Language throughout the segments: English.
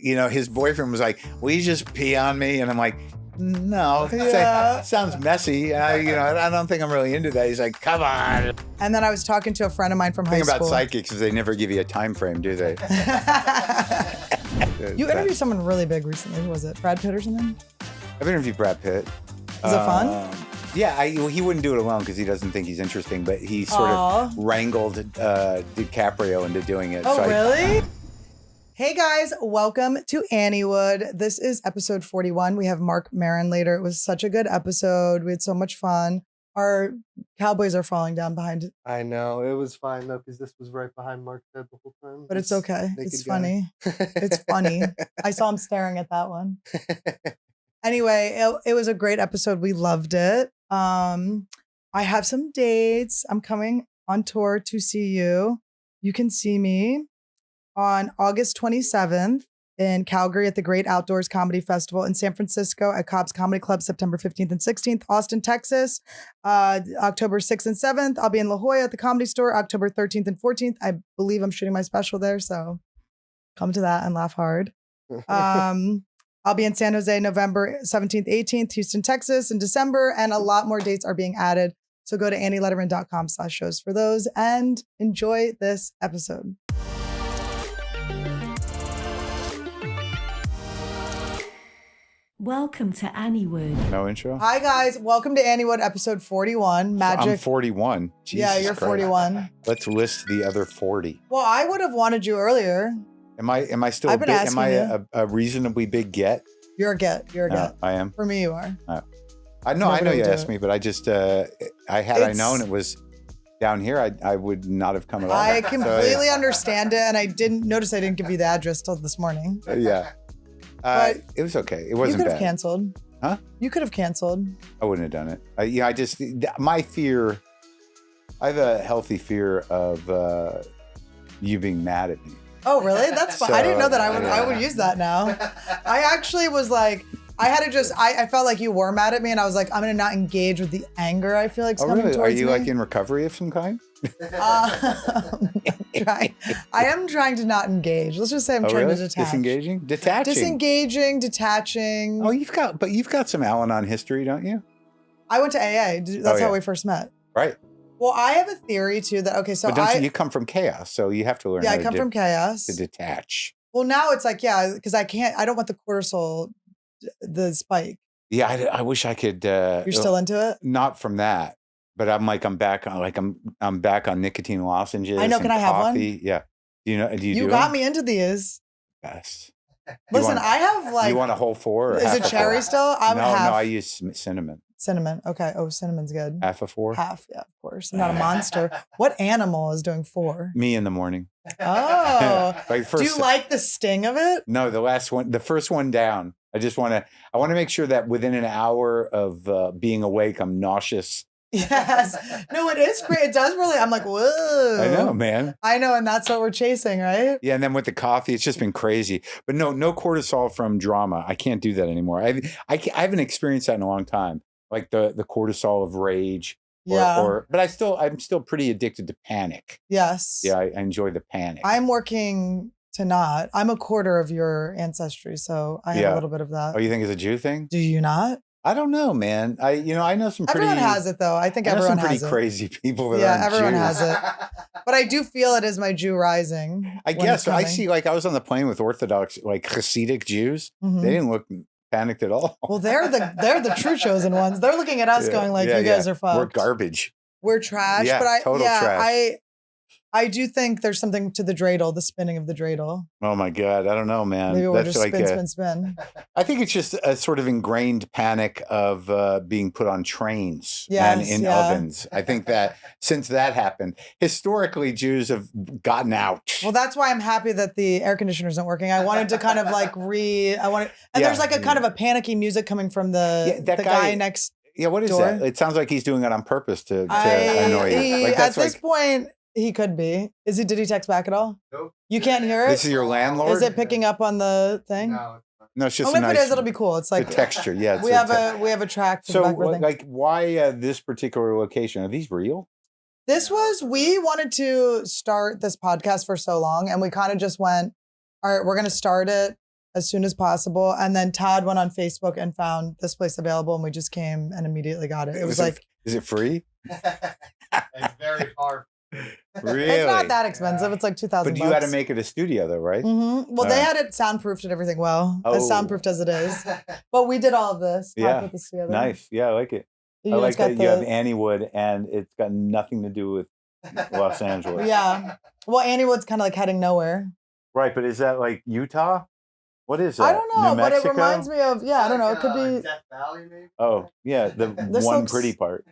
his boyfriend was like, will you just pee on me? And I'm like, no, sounds messy. I don't think I'm really into that. He's like, come on. And then I was talking to a friend of mine from high school. The thing about psychics is they never give you a time frame, do they? You interviewed someone really big recently. Who was it? Brad Pitt or something? I've interviewed Brad Pitt. Was it fun? Yeah, he wouldn't do it alone because he doesn't think he's interesting, but he sort of wrangled DiCaprio into doing it. Oh, really? Hey guys, welcome to Anniewood. This is episode 41. We have Marc Maron later. It was such a good episode. We had so much fun. Our Cowboys are falling down behind. I know. It was fine though, because this was right behind Mark's head the whole time. But it's okay. It's funny. It's funny. I saw him staring at that one. Anyway, it was a great episode. We loved it. I have some dates. I'm coming on tour to see you. You can see me on August 27th in Calgary at the Great Outdoors Comedy Festival, in San Francisco at Cobb's Comedy Club, September 15th and 16th, Austin, Texas, October 6th and 7th. I'll be in La Jolla at the Comedy Store, October 13th and 14th. I believe I'm shooting my special there, so come to that and laugh hard. I'll be in San Jose, November 17th, 18th, Houston, Texas in December, and a lot more dates are being added. So go to annielederman.com/shows for those and enjoy this episode. Welcome to Anniewood. No intro? Hi, guys. Welcome to Anniewood, episode 41. Magic. I'm 41. Jesus yeah, you're Christ. 41. Let's list the other 40. Well, I would have wanted you earlier. Am I still I've been big? asking Am I you. a reasonably big get? You're a get. You're a No, get. I am. For me, you are. I know Nobody you will do asked it. me, but I just I known it was down here, I would not have come at all. I So, completely understand it, and I didn't give you the address till this morning. yeah. But it was okay. It You wasn't could have bad. canceled. Huh? You could have canceled. I wouldn't have done it. My fear, I have a healthy fear of you being mad at me. Oh, really? That's fine. I didn't know that I would use that now. I actually was like, I felt like you were mad at me, and I was like, I'm going to not engage with the anger I feel like is coming really? towards Are you me. like in recovery of some kind? I am trying to not engage. Let's just say I'm trying to detach. Disengaging? Detaching. Disengaging, detaching. Oh, you've got some Al-Anon history, don't you? I went to AA. That's how we first met. Right. Well, I have a theory too that, okay, so But you come from chaos, so you have to learn yeah, how I come from chaos. to detach. Well, now it's like, yeah, because I don't want the cortisol, the spike. Yeah, I wish I could. You're still into it? Not from that, but I'm back on I'm back on nicotine lozenges. I know. And Can I have one? coffee. Yeah. Do you know? Do you? You do got them? me into these. Yes. Listen, I have like. You want a whole 4? Or is half it a cherry 4? still? I'm no, half. I use cinnamon. Cinnamon. Okay. Oh, cinnamon's good. Half a 4. Half. Yeah, of course. I'm not a monster. What animal is doing 4? Me in the morning. Oh. Like Do you like the sting of it? No, the first one down. I want to make sure that within an hour of being awake, I'm nauseous. Yes. No, it is great. It does really. I'm like, whoa. I know, man. I know. And that's what we're chasing, right? Yeah. And then with the coffee, it's just been crazy. But no cortisol from drama. I can't do that anymore. I haven't experienced that in a long time. Like the cortisol of rage. But I'm still pretty addicted to panic. Yes. Yeah. I enjoy the panic. I'm working to not. I'm a quarter of your ancestry, so I have a little bit of that. Oh, you think it's a Jew thing? Do you not? I don't know, man. I know some pretty. Everyone has it though. I think everyone has it. Pretty crazy people that yeah, aren't everyone Jews. has it. But I do feel it is my Jew rising. I guess I see. Like I was on the plane with Orthodox, like Hasidic Jews. Mm-hmm. They didn't look panicked at all. Well, they're the true chosen ones. They're looking at us, going like, "You guys are fucked. We're garbage. We're trash." Yeah, but total trash. I do think there's something to the dreidel, the spinning of the dreidel. Oh my God. I don't know, man. Maybe we'll just like spin. I think it's just a sort of ingrained panic of being put on trains and in ovens. I think that since that happened, historically, Jews have gotten out. Well, that's why I'm happy that the air conditioner isn't working. I wanted to kind of like there's like a kind of a panicky music coming from the guy next. Yeah, what is door. that? It sounds like he's doing it on purpose to annoy you. At this point, he could be. Did he text back at all? Nope. You can't hear it? This is your landlord? Is it picking up on the thing? No, it's just if it is, it'll be cool. It's like the texture. Yeah. We have a track. To so, the back of the thing. like, why this particular location? Are these real? We wanted to start this podcast for so long, and we kind of just went, all right, we're going to start it as soon as possible. And then Todd went on Facebook and found this place available, and we just came and immediately got it. It was like, is it free? It's very hard. Really? It's not that expensive. It's like $2,000. But you had to make it a studio, though, right? Mm-hmm. Well, they had it soundproofed and everything as soundproofed as it is. But we did all of this. Yeah, Put this together. nice. Yeah, I like it. I like that you have Anniewood, and it's got nothing to do with Los Angeles. Yeah. Well, Anniewood's kind of like heading nowhere. Right, but is that like Utah? What is that? I don't know, New but it Mexico? reminds me of, I don't know. It could be Death Valley, maybe. Oh, yeah, the one pretty part.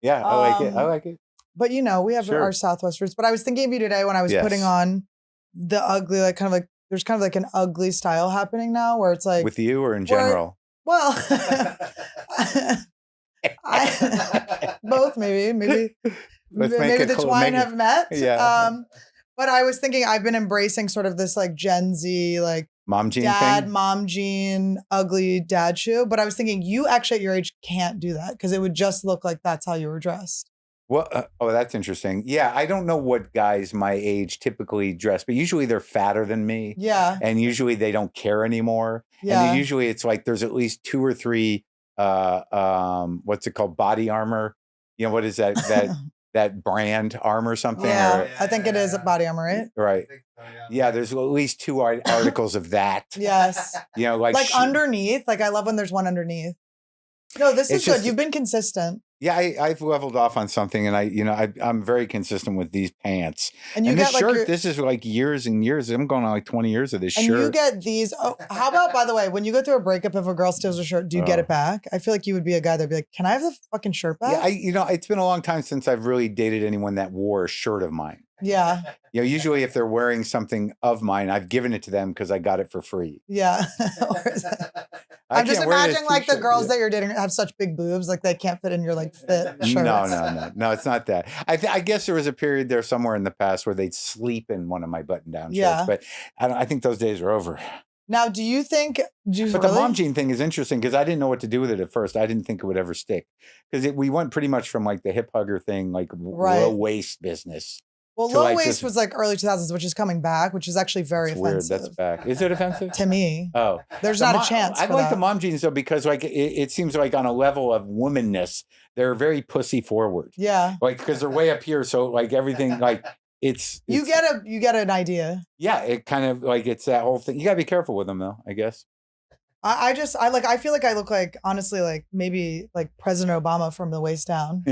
Yeah, I like it. I like it. But we have our Southwest roots. But I was thinking of you today when I was putting on the ugly, like kind of like, there's kind of like an ugly style happening now where it's like. With you or in general? Well, both maybe maybe the twine have met. Yeah. But I was thinking I've been embracing sort of this like Gen Z, like mom jean thing? Mom jean, ugly dad shoe. But I was thinking you actually at your age can't do that because it would just look like that's how you were dressed. Well, that's interesting. Yeah, I don't know what guys my age typically dress, but usually they're fatter than me. Yeah. And usually they don't care anymore. Yeah. And usually it's like there's at least 2 or 3 what's it called? Body armor. What is that? That brand armor something? Yeah, or, I think it is a body armor, right? Right. I think so, Yeah, there's at least 2 articles of that. Yes. Like underneath. Like I love when there's one underneath. No, this is good. You've been consistent. Yeah, I've leveled off on something, and I'm very consistent with these pants. And you this get shirt. like This is like years and years. I'm going on like 20 years of this shirt. And you get these. Oh, how about, by the way, when you go through a breakup, if a girl steals a shirt, do you get it back? I feel like you would be a guy that'd be like, "Can I have the fucking shirt back?" Yeah, it's been a long time since I've really dated anyone that wore a shirt of mine. Yeah. Usually if they're wearing something of mine, I've given it to them because I got it for free. Yeah. I'm just imagining like the girls that you're dating have such big boobs, like they can't fit in your like fit shirts. No, it's not that. I guess there was a period there somewhere in the past where they'd sleep in one of my button-down shirts, but I think those days are over. Now, do you think? But the mom jean thing is interesting because I didn't know what to do with it at first. I didn't think it would ever stick because we went pretty much from like the hip hugger thing, like low waist business. Well, low waist was like early 2000s, which is coming back, which is actually very offensive. Weird, that's back. Is it offensive? To me. Oh. There's not a chance. I like the mom jeans though because like it seems like on a level of womanness, they're very pussy forward. Yeah. Like because they're way up here, so like everything like it's you get an idea. Yeah, it kind of like it's that whole thing. You gotta be careful with them though, I guess. I feel like I look like, honestly, like maybe like President Obama from the waist down.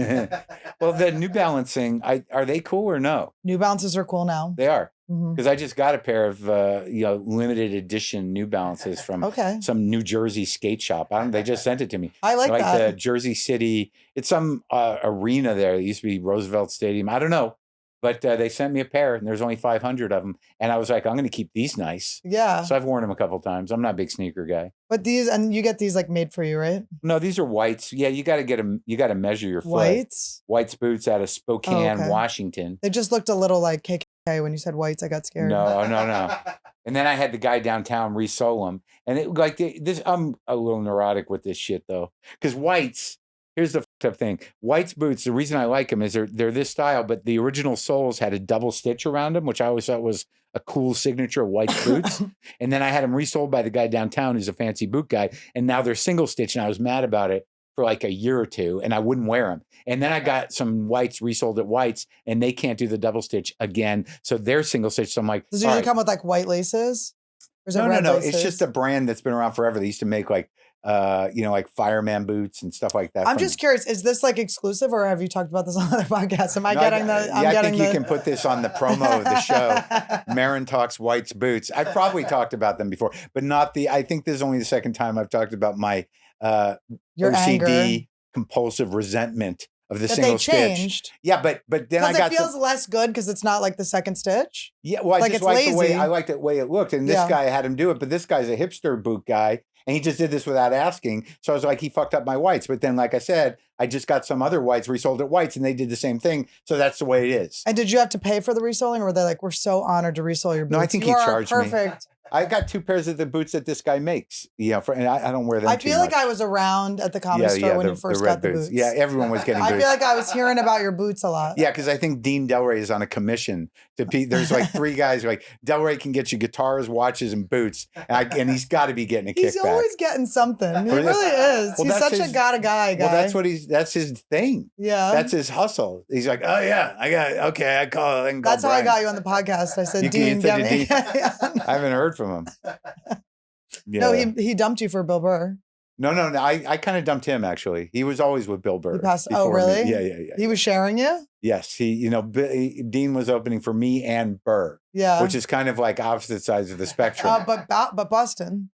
Well, the New Balance thing, are they cool or no? New Balances are cool now. They are. Because I just got a pair of limited edition New Balances from some New Jersey skate shop. They just sent it to me. I like that. The Jersey City. It's some arena there. It used to be Roosevelt Stadium. I don't know. But they sent me a pair, and there's only 500 of them. And I was like, I'm going to keep these nice. Yeah. So I've worn them a couple times. I'm not a big sneaker guy. But you get these like made for you, right? No, these are whites. Yeah, you got to get them. You got to measure your foot. Whites? Whites boots out of Spokane, Washington. They just looked a little like KKK when you said whites. I got scared. No. And then I had the guy downtown resole them. And I'm a little neurotic with this shit, though. Because whites... Here's the up thing. White's boots, the reason I like them is they're this style, but the original soles had a double stitch around them, which I always thought was a cool signature of White's boots. And then I had them resold by the guy downtown who's a fancy boot guy. And now they're single stitch. And I was mad about it for like a year or two and I wouldn't wear them. And then I got some Whites resold at White's and they can't do the double stitch again. So they're single stitch. So I'm like, does it usually come with like white laces? Or is it red no. laces? It's just a brand that's been around forever. They used to make like, like fireman boots and stuff like that. I'm just curious, is this like exclusive or have you talked about this on other podcasts? I think you can put this on the promo of the show. Maron Talks White's Boots. I've probably talked about them before, but I think this is only the second time I've talked about my your OCD anger. Compulsive resentment of the that single they changed. stitch. Yeah, but then I got it feels less good because it's not like the second stitch. Yeah, well, I just like the way I liked the way it looked, and this guy had him do it. But this guy's a hipster boot guy, and he just did this without asking. So I was like, he fucked up my whites. But then, like I said, I just got some other whites resold at Whites, and they did the same thing. So that's the way it is. And did you have to pay for the resoling, or were they like, we're so honored to resole your boots? No, I think he charged me. Perfect. I got 2 pairs of the boots that this guy makes. And I don't wear them. I feel like I was around at the comedy store when you first got the boots. Yeah, everyone was getting boots. I feel like I was hearing about your boots a lot. Yeah, because I think Dean Delray is on a commission. There's like 3 guys who are like, Delray can get you guitars, watches, and boots. And he's got to be getting a kickback. He's always getting something. He really is. Well, he's such a got a guy. Well, that's his thing. Yeah. That's his hustle. He's like, oh, yeah, I call it. That's how I got you on the podcast. I said, Dean, get me. I haven't heard from him. Yeah. No, he dumped you for Bill Burr. No. I kind of dumped him, actually. He was always with Bill Burr. He passed. Oh, really? Me. Yeah. He was sharing you? Yes. Dean was opening for me and Burr. Yeah. Which is kind of like opposite sides of the spectrum. But Boston.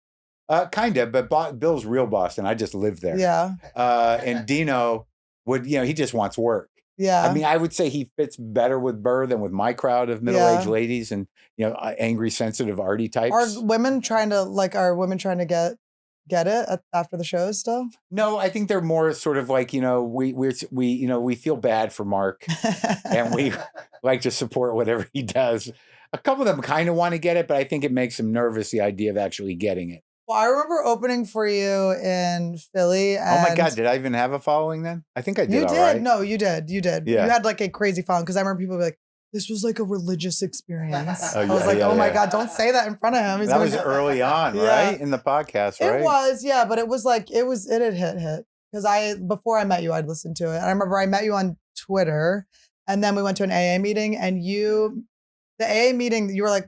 Kind of, but Bill's real Boston. I just lived there. Yeah. And Dino he just wants work. Yeah. I mean, I would say he fits better with Burr than with my crowd of middle-aged ladies and, angry, sensitive, arty types. Are women trying to get it after the shows still? No, I think they're more sort of like, we feel bad for Mark and we like to support whatever he does. A couple of them kind of want to get it, but I think it makes them nervous, the idea of actually getting it. Well, I remember opening for you in Philly. Oh my God, did I even have a following then? I think I did. You did. Right. No, you did. You did. Yeah. You had like a crazy following because I remember people be like, this was like a religious experience. I was like, my God, don't say that in front of him. That was early on, right? In the podcast, right? It was, yeah, but it was like, it had hit. Because before I met you, I'd listened to it. And I remember I met you on Twitter and then we went to an AA meeting and the AA meeting, you were like,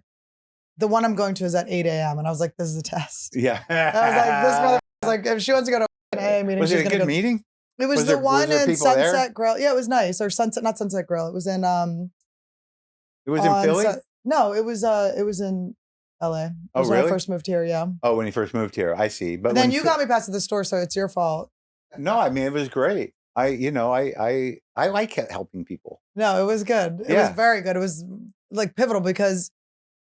the one I'm going to is at 8 a.m. And I was like, this is a test. Yeah. I was like, this mother like, if she wants to go to an AA meeting, was it a good meeting? It was the one in Sunset Grill. Yeah, it was nice. Or not Sunset Grill. It was in It was in Philly? No, it was in LA. It was really? when I first moved here, yeah. Oh, when you first moved here. I see. But then you got me past the store, so it's your fault. No, I mean it was great. I like helping people. No, it was good. It was very good. It was like pivotal because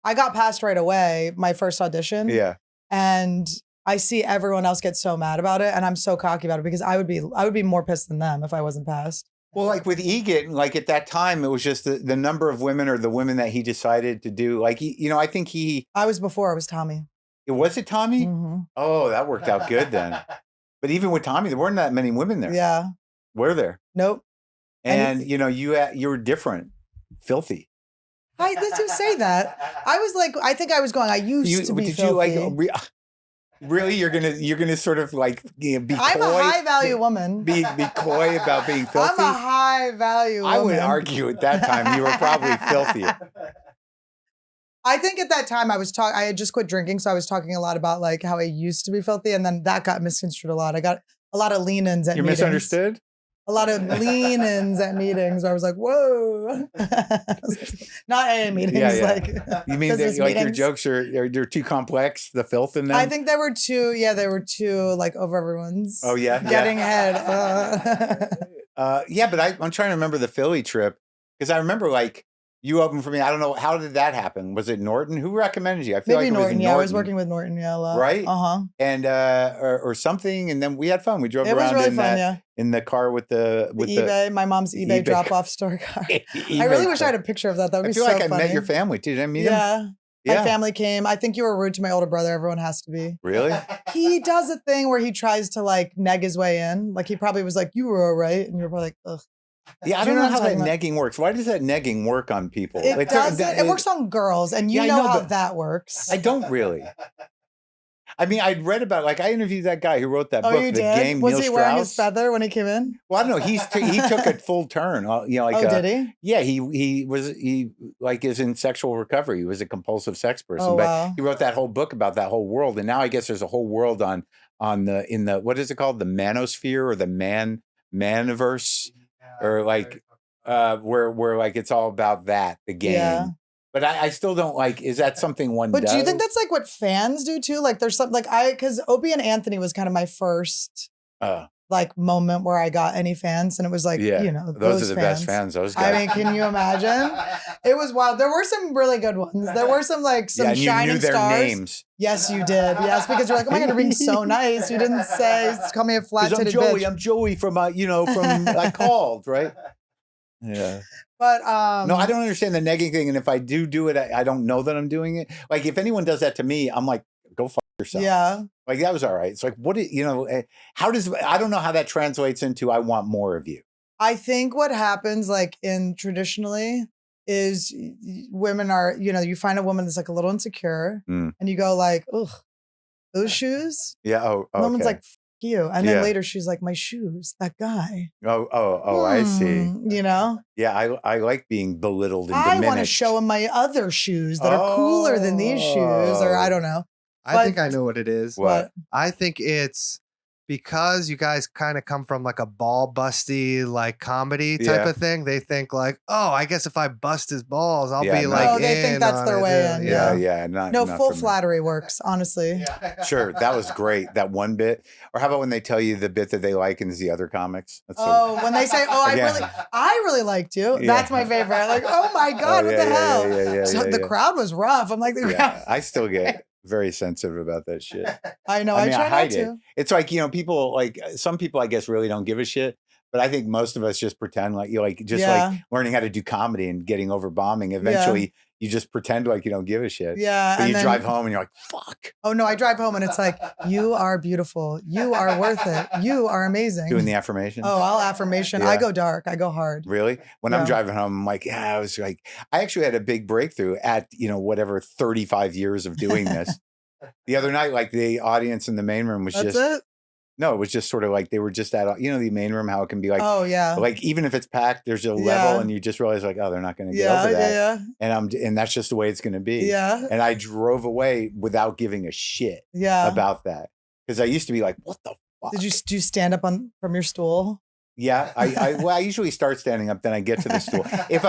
I got passed right away, my first audition. Yeah. And I see everyone else get so mad about it. And I'm so cocky about it because I would be more pissed than them if I wasn't passed. Well, like with Egit, like at that time, it was just the number of women or the women that he decided to do. Like, I think I was Tommy. Was it Tommy? Mm-hmm. Oh, that worked out good then. But even with Tommy, there weren't that many women there. Yeah. Were there? Nope. And you were different. Filthy. Did you say that? I was like, I think I was going, I used to be filthy. Really? You're gonna sort of like be coy? I'm a high value woman. Be coy about being filthy? I'm a high value woman. I would argue at that time you were probably filthy. I think at that time I had just quit drinking, so I was talking a lot about like how I used to be filthy, and then that got misconstrued a lot. I got a lot of lean-ins at meetings. You're misunderstood? A lot of lean-ins at meetings where I was like, whoa. Not AA meetings. Yeah. Like, you mean that, like your jokes are too complex, the filth in them? I think they were too like over everyone's getting head. But I'm trying to remember the Philly trip because I remember like you opened for me. I don't know. How did that happen? Was it Norton? Who recommended you? I feel Maybe like it Norton. was Yeah, I was working with Norton. Yeah, a lot. Right? Uh-huh. And or something. And then we had fun. We drove around really fun, in the car with the eBay, my mom's eBay drop-off store car. I really wish I had a picture of that. That would be so funny. I feel like I met your family too. Did I meet him? Yeah. My family came. I think you were rude to my older brother. Everyone has to be. Really? He does a thing where he tries to like neg his way in. Like he probably was like, you were all right. And you were probably like, ugh. Yeah, I don't know how that negging works. Why does that negging work on people? It works on girls, and you know how that works. I don't really. I mean, I'd read about like I interviewed that guy who wrote that book, you The did? Game. Was Neil he Strauss. wearing his feather when he came in? Well, I don't know. He took a full turn. Did he? Yeah, he is in sexual recovery. He was a compulsive sex person, Oh, but wow. he wrote that whole book about that whole world. And now I guess there's a whole world in the what is it called, the manosphere or the maniverse, or like where like it's all about that, the game. Yeah. But I still don't like, is that something one But does? do you think that's like what fans do too? Like there's something like because Opie and Anthony was kind of my first like moment where I got any fans, and it was like, those are the best fans, those guys. I mean, can you imagine? It was wild. There were some really good ones. There were some like some shining you knew their stars. Names. Yes, you did. Yes, because you're like, oh my God, you're being so nice. You didn't say, call me a flat-titted bitch. I'm Joey from I called, right? Yeah. But no, I don't understand the negging thing. And if I do it, I don't know that I'm doing it. Like if anyone does that to me, I'm like, go fuck yourself. Yeah. Like that was all right. It's like, I don't know how that translates into I want more of you. I think what happens like in traditionally is women are, you find a woman that's like a little insecure and you go like, ugh, those shoes? Yeah. Oh, and the woman's like, F you. And then later she's like, my shoes, that guy. I see. Yeah, I like being belittled and I diminished. want to show him my other shoes that are cooler than these shoes, or I don't know. I think I know what it is. What? I think it's because you guys kind of come from like a ball busty, like comedy type of thing. They think like, oh, I guess if I bust his balls, I'll be like, they think that's their way in. Yeah. No, full flattery works, honestly. Sure. That was great. That one bit. Or how about when they tell you the bit that they like and it's the other comics? When they say, I really liked you. Yeah. That's my favorite. Like, oh my God, what the hell? So the crowd was rough. I'm like, I still get very sensitive about that shit. I know. I try hide not to. It's like, people like some people I guess really don't give a shit, but I think most of us just pretend like like learning how to do comedy and getting over bombing. Eventually you just pretend like you don't give a shit. Yeah. But you drive home and you're like, fuck. Oh no, I drive home and it's like, you are beautiful. You are worth it. You are amazing. Doing the affirmations. Oh, I'll affirmation. I go dark. I go hard. Really? When I'm driving home, I'm like, I was like, I actually had a big breakthrough at, whatever, 35 years of doing this. The other night, like the audience in the main room was no, it was just sort of like they were just at, the main room, how it can be like, like even if it's packed, there's a level and you just realize like, oh, they're not going to get over that. Yeah. And that's just the way it's going to be. Yeah. And I drove away without giving a shit about that. Because I used to be like, what the fuck? Did you stand up from your stool? Yeah, I usually start standing up, then I get to the stool. If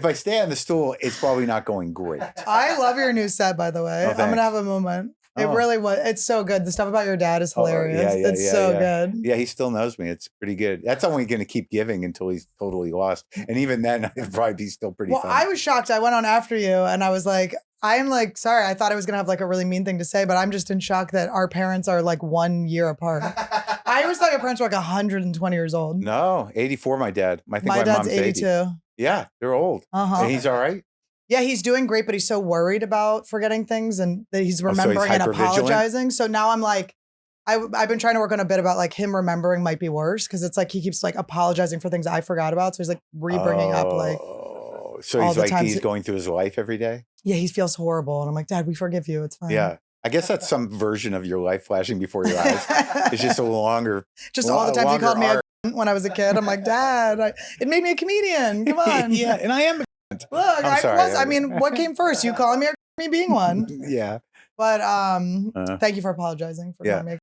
I stay on the stool, it's probably not going great. I love your new set, by the way. I'm gonna have a moment. It really was. It's so good. The stuff about your dad is hilarious. It's so good. Yeah, he still knows me. It's pretty good. That's only going to keep giving until he's totally lost. And even then, it'd probably be still pretty fun. I was shocked. I went on after you and I was like, I'm like, sorry, I thought I was going to have like a really mean thing to say, but I'm just in shock that our parents are like 1 year apart. I always thought your parents were like 120 years old. No, 84, my dad. I think my dad's mom's 82. 80. Yeah, they're old. And he's all right. Yeah, he's doing great, but he's so worried about forgetting things and that he's remembering and apologizing. So now I'm like, I've been trying to work on a bit about like him remembering might be worse because it's like he keeps like apologizing for things I forgot about. So he's like re-bringing up like. So he's like he's going through his life every day? Yeah, he feels horrible. And I'm like, Dad, we forgive you. It's fine. Yeah. I guess that's some version of your life flashing before your eyes. It's just a longer. Just all the times he called me when I was a kid. I'm like, Dad, it made me a comedian. Come on. Yeah, and I am. Look, I mean, what came first? You calling me or me being one? Yeah. But thank you for apologizing for not making.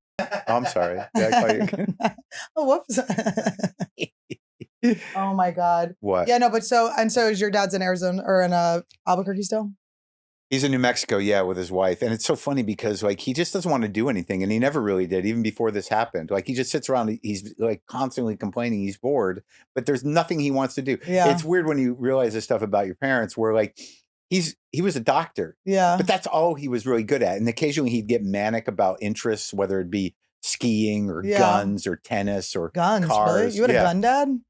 I'm sorry. Did I call you? Oh, whoops. Oh my God. What? Yeah, no, but so is your dad's in Arizona or in Albuquerque still? He's in New Mexico, with his wife. And it's so funny because like he just doesn't want to do anything. And he never really did, even before this happened. Like he just sits around, he's like constantly complaining, he's bored, but there's nothing he wants to do. Yeah. It's weird when you realize this stuff about your parents where like he was a doctor. Yeah. But that's all he was really good at. And occasionally he'd get manic about interests, whether it be skiing or guns or tennis or cars. Really? You had a gun dad?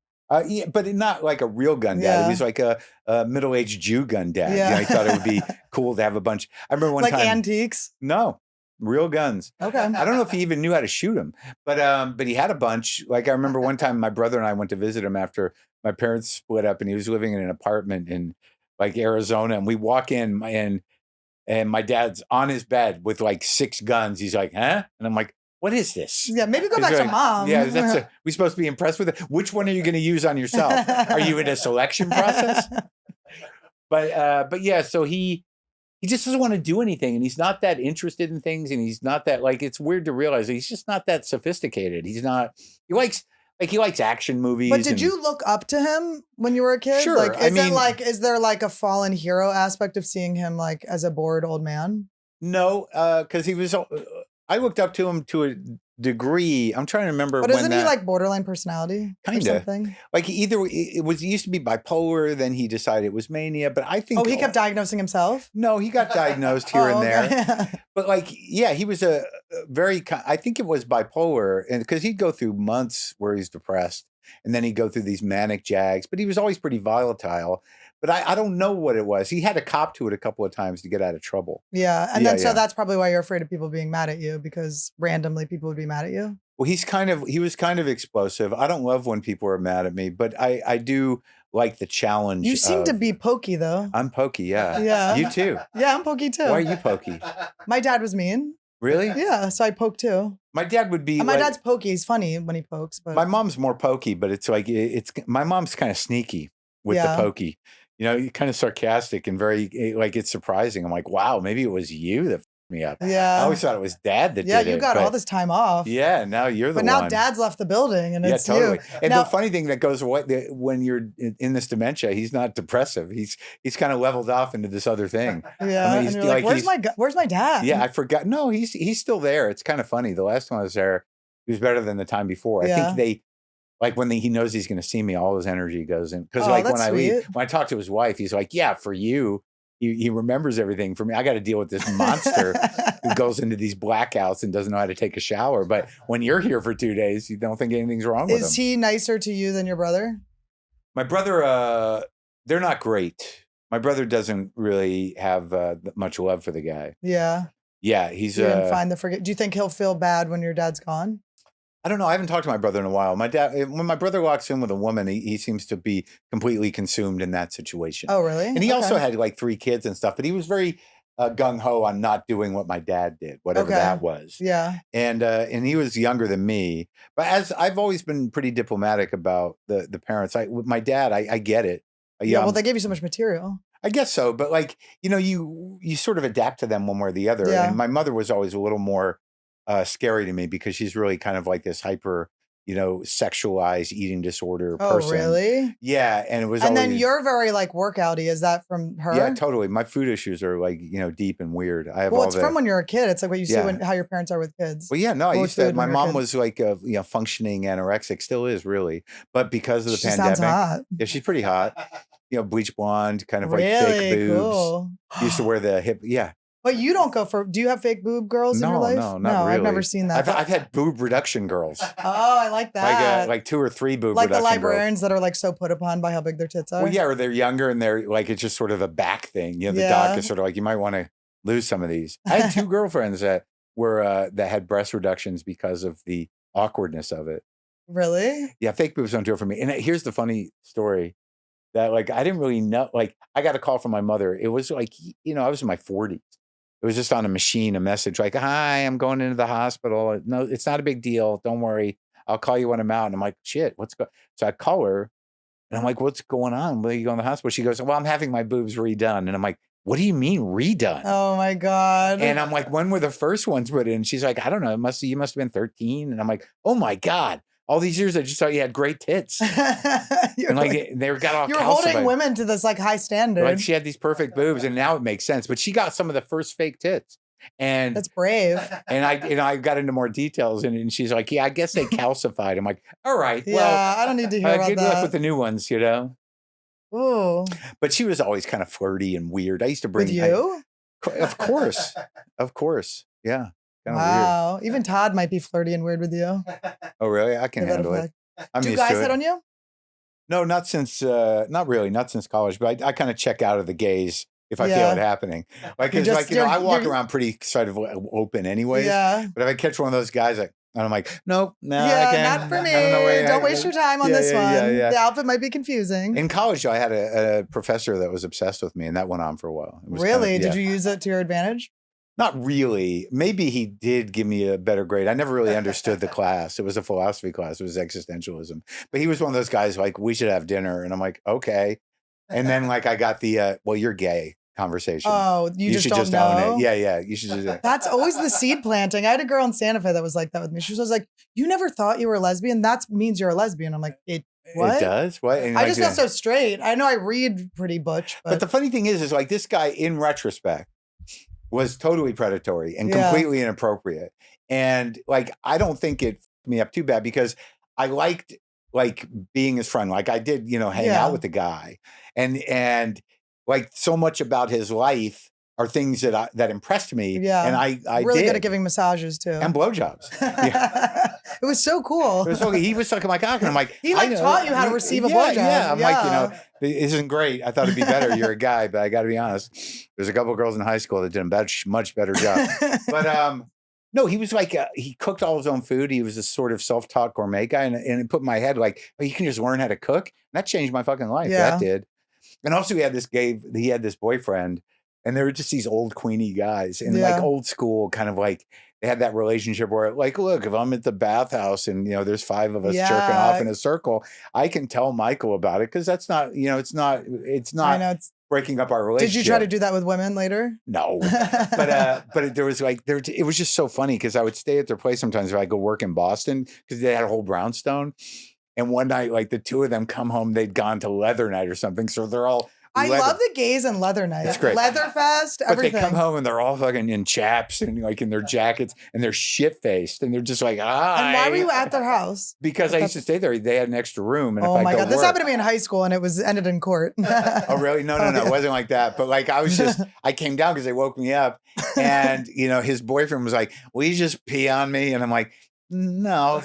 Yeah, but not like a real gun dad. He was like a middle-aged Jew gun dad. Yeah. He thought it would be cool to have a bunch. I remember one time. Like antiques? No, real guns. Okay. I don't know if he even knew how to shoot them, but he had a bunch. Like I remember one time my brother and I went to visit him after my parents split up, and he was living in an apartment in like Arizona, and we walk in and my dad's on his bed with like 6 guns. He's like, huh? And I'm like, what is this? Yeah, maybe go back to mom. Yeah, we're supposed to be impressed with it. Which one are you going to use on yourself? Are you in a selection process? But yeah, so he just doesn't want to do anything, and he's not that interested in things, and he's not that like it's weird to realize that he's just not that sophisticated. He's not. He likes action movies. But did you look up to him when you were a kid? Sure. Like, is there like a fallen hero aspect of seeing him like as a bored old man? No, because he was. I looked up to him to a degree. I'm trying to remember. But isn't he like borderline personality? Kind of. Like he used to be bipolar, then he decided it was mania. But I think. Oh, he kept diagnosing himself? No, he got diagnosed here and there. But like, yeah, he was I think it was bipolar, and because he'd go through months where he's depressed. and then he'd go through these manic jags, but he was always pretty volatile. But I don't know what it was. He had to cop to it a couple of times to get out of trouble. Yeah. And then so that's probably why you're afraid of people being mad at you, because randomly people would be mad at you. Well, he was kind of explosive. I don't love when people are mad at me, but I do like the challenge. You seem to be pokey though. I'm pokey, yeah. Yeah. You too. Yeah, I'm pokey too. Why are you pokey? My dad was mean. Really? Yeah, so I poke too. My dad would be. And my dad's pokey. He's funny when he pokes. But my mom's more pokey, but it's like my mom's kind of sneaky with the pokey. You know, kind of sarcastic and very like it's surprising. I'm like, wow, maybe it was you that f***ed me up. Yeah. I always thought it was dad that did it. Yeah, you got all this time off. Yeah, now you're the one. But now dad's left the building and it's totally. you. And now, the funny thing that goes away when you're in this dementia, he's not depressive. He's kind of leveled off into this other thing. Yeah, I mean, and you're like, where's my dad? Yeah, I forgot. No, he's still there. It's kind of funny. The last time I was there, he was better than the time before. I think like when he knows he's going to see me, all his energy goes in. Because like when I leave, when I talk to his wife, he's like, yeah, for you, he remembers everything. For me, I got to deal with this monster who goes into these blackouts and doesn't know how to take a shower. But when you're here for 2 days, you don't think anything's wrong with him. Is he nicer to you than your brother? My brother, they're not great. My brother doesn't really have much love for the guy. Yeah. Yeah, he's. You didn't find the forget. Do you think he'll feel bad when your dad's gone? I don't know. I haven't talked to my brother in a while. My dad, when my brother walks in with a woman, he seems to be completely consumed in that situation. Oh, really? And he also had like 3 kids and stuff, but he was very gung ho on not doing what my dad did, whatever that was. Yeah. And he was younger than me, but as I've always been pretty diplomatic about the parents. With my dad, I get it. Yeah. Well, they gave you so much material. I guess so, but like you sort of adapt to them one way or the other. Yeah. And my mother was always a little more scary to me because she's really kind of like this hyper, sexualized eating disorder person. Oh, really? Yeah, and it was. And then you're very like workouty. Is that from her? Yeah, totally. My food issues are like deep and weird. I have. Well, it's from when you're a kid. It's like what you see how your parents are with kids. Well, yeah, no, I used to. My mom was like a functioning anorexic, still is really, but because of the pandemic, sounds hot. Yeah, she's pretty hot. Bleach blonde, kind of like fake boobs. Cool. Used to wear the hip. Yeah. But you don't go for. Do you have fake boob girls in your life? No, not really. I've never seen that. I've had boob reduction girls. Oh, I like that. Like 2 or 3 boob like reduction the librarians girls. that are like so put upon by how big their tits are. Well, yeah, or they're younger and they're like it's just sort of a back thing. The doc is sort of like you might want to lose some of these. I had 2 girlfriends that were that had breast reductions because of the awkwardness of it. Really? Yeah, fake boobs don't do it for me. And here's the funny story. That like I didn't really know. Like I got a call from my mother. It was like I was in my 40s. It was just on a machine, a message like, "Hi, I'm going into the hospital. No, it's not a big deal. Don't worry. I'll call you when I'm out." And I'm like, "Shit, what's going?" So I call her, and I'm like, "What's going on? Where are you going to the hospital?" She goes, "Well, I'm having my boobs redone." And I'm like, "What do you mean redone?" Oh my god! And I'm like, "When were the first ones put in?" She's like, "I don't know. You must have been 13." And I'm like, "Oh my god." All these years, I just thought you had great tits. And like they got all. You're holding women to this like high standard. Like she had these perfect boobs, and now it makes sense. But she got some of the first fake tits, and that's brave. And I got into more details, and she's like, "Yeah, I guess they calcified." I'm like, "All right, yeah, well, I don't need to hear about good that. luck with the new ones, Ooh. But she was always kind of flirty and weird. I used to bring with you, of course, yeah. Wow. Weird. Even Todd might be flirty and weird with you. Oh, really? I can handle it. Do guys hit on you? No, not since college, but I kind of check out of the gaze if I feel it happening. Like, it's like, I walk around pretty sort of open anyways. Yeah. But if I catch one of those guys, and I'm like, nope, no, not for me. Don't waste your time on this one. Yeah. The outfit might be confusing. In college, I had a professor that was obsessed with me, and that went on for a while. Really? Did you use it to your advantage? Not really. Maybe he did give me a better grade. I never really understood the class. It was a philosophy class. It was existentialism. But he was one of those guys like, we should have dinner. And I'm like, okay. And then like I got the, well, you're gay conversation. Oh, you should just own it. Yeah. You should just. That's always the seed planting. I had a girl in Santa Fe that was like that with me. She was like, you never thought you were a lesbian? That means you're a lesbian. I'm like, what? It does? What? And I just feel so straight. I know I read pretty butch. But the funny thing is like this guy in retrospect was totally predatory and completely inappropriate. And like, I don't think it fucked me up too bad because I liked like being his friend. Like I did, hang out with the guy and like so much about his life are things that impressed me. Yeah. And I really did. good at giving massages too. And blowjobs. Yeah. It was so cool. It was okay. He was sucking my cock, and I'm like, he like taught you how to receive a blowjob. Yeah, I'm like, you know, it isn't great. I thought it'd be better. You're a guy, but I got to be honest. There's a couple of girls in high school that did a much better job. But no, he was like, he cooked all his own food. He was a sort of self-taught gourmet guy, and it put in my head like, oh, you can just learn how to cook. And that changed my fucking life. Yeah. That did. And also, he had this boyfriend, and they were just these old Queenie guys, and like old school, kind of like. They had that relationship where, like, look, if I'm at the bathhouse and, you know, there's 5 of us jerking off in a circle, I can tell Michael about it because that's not, you know, it's not breaking up our relationship. Did you try to do that with women later? No, but there was like it was just so funny because I would stay at their place sometimes if I go work in Boston because they had a whole brownstone, and one night like the 2 of them come home, they'd gone to leather night or something, so they're all. I love the gays and leather night. That's great. Leatherfest, everything. But they come home and they're all fucking in chaps and like in their jackets and they're shit faced and they're just like, And why were you at their house? Because I used to stay there. They had an extra room. And oh my God, this happened to me in high school and it ended in court. Oh really? No, it wasn't like that. But like I came down because they woke me up, and you know his boyfriend was like, "Will you just pee on me?" And I'm like. No,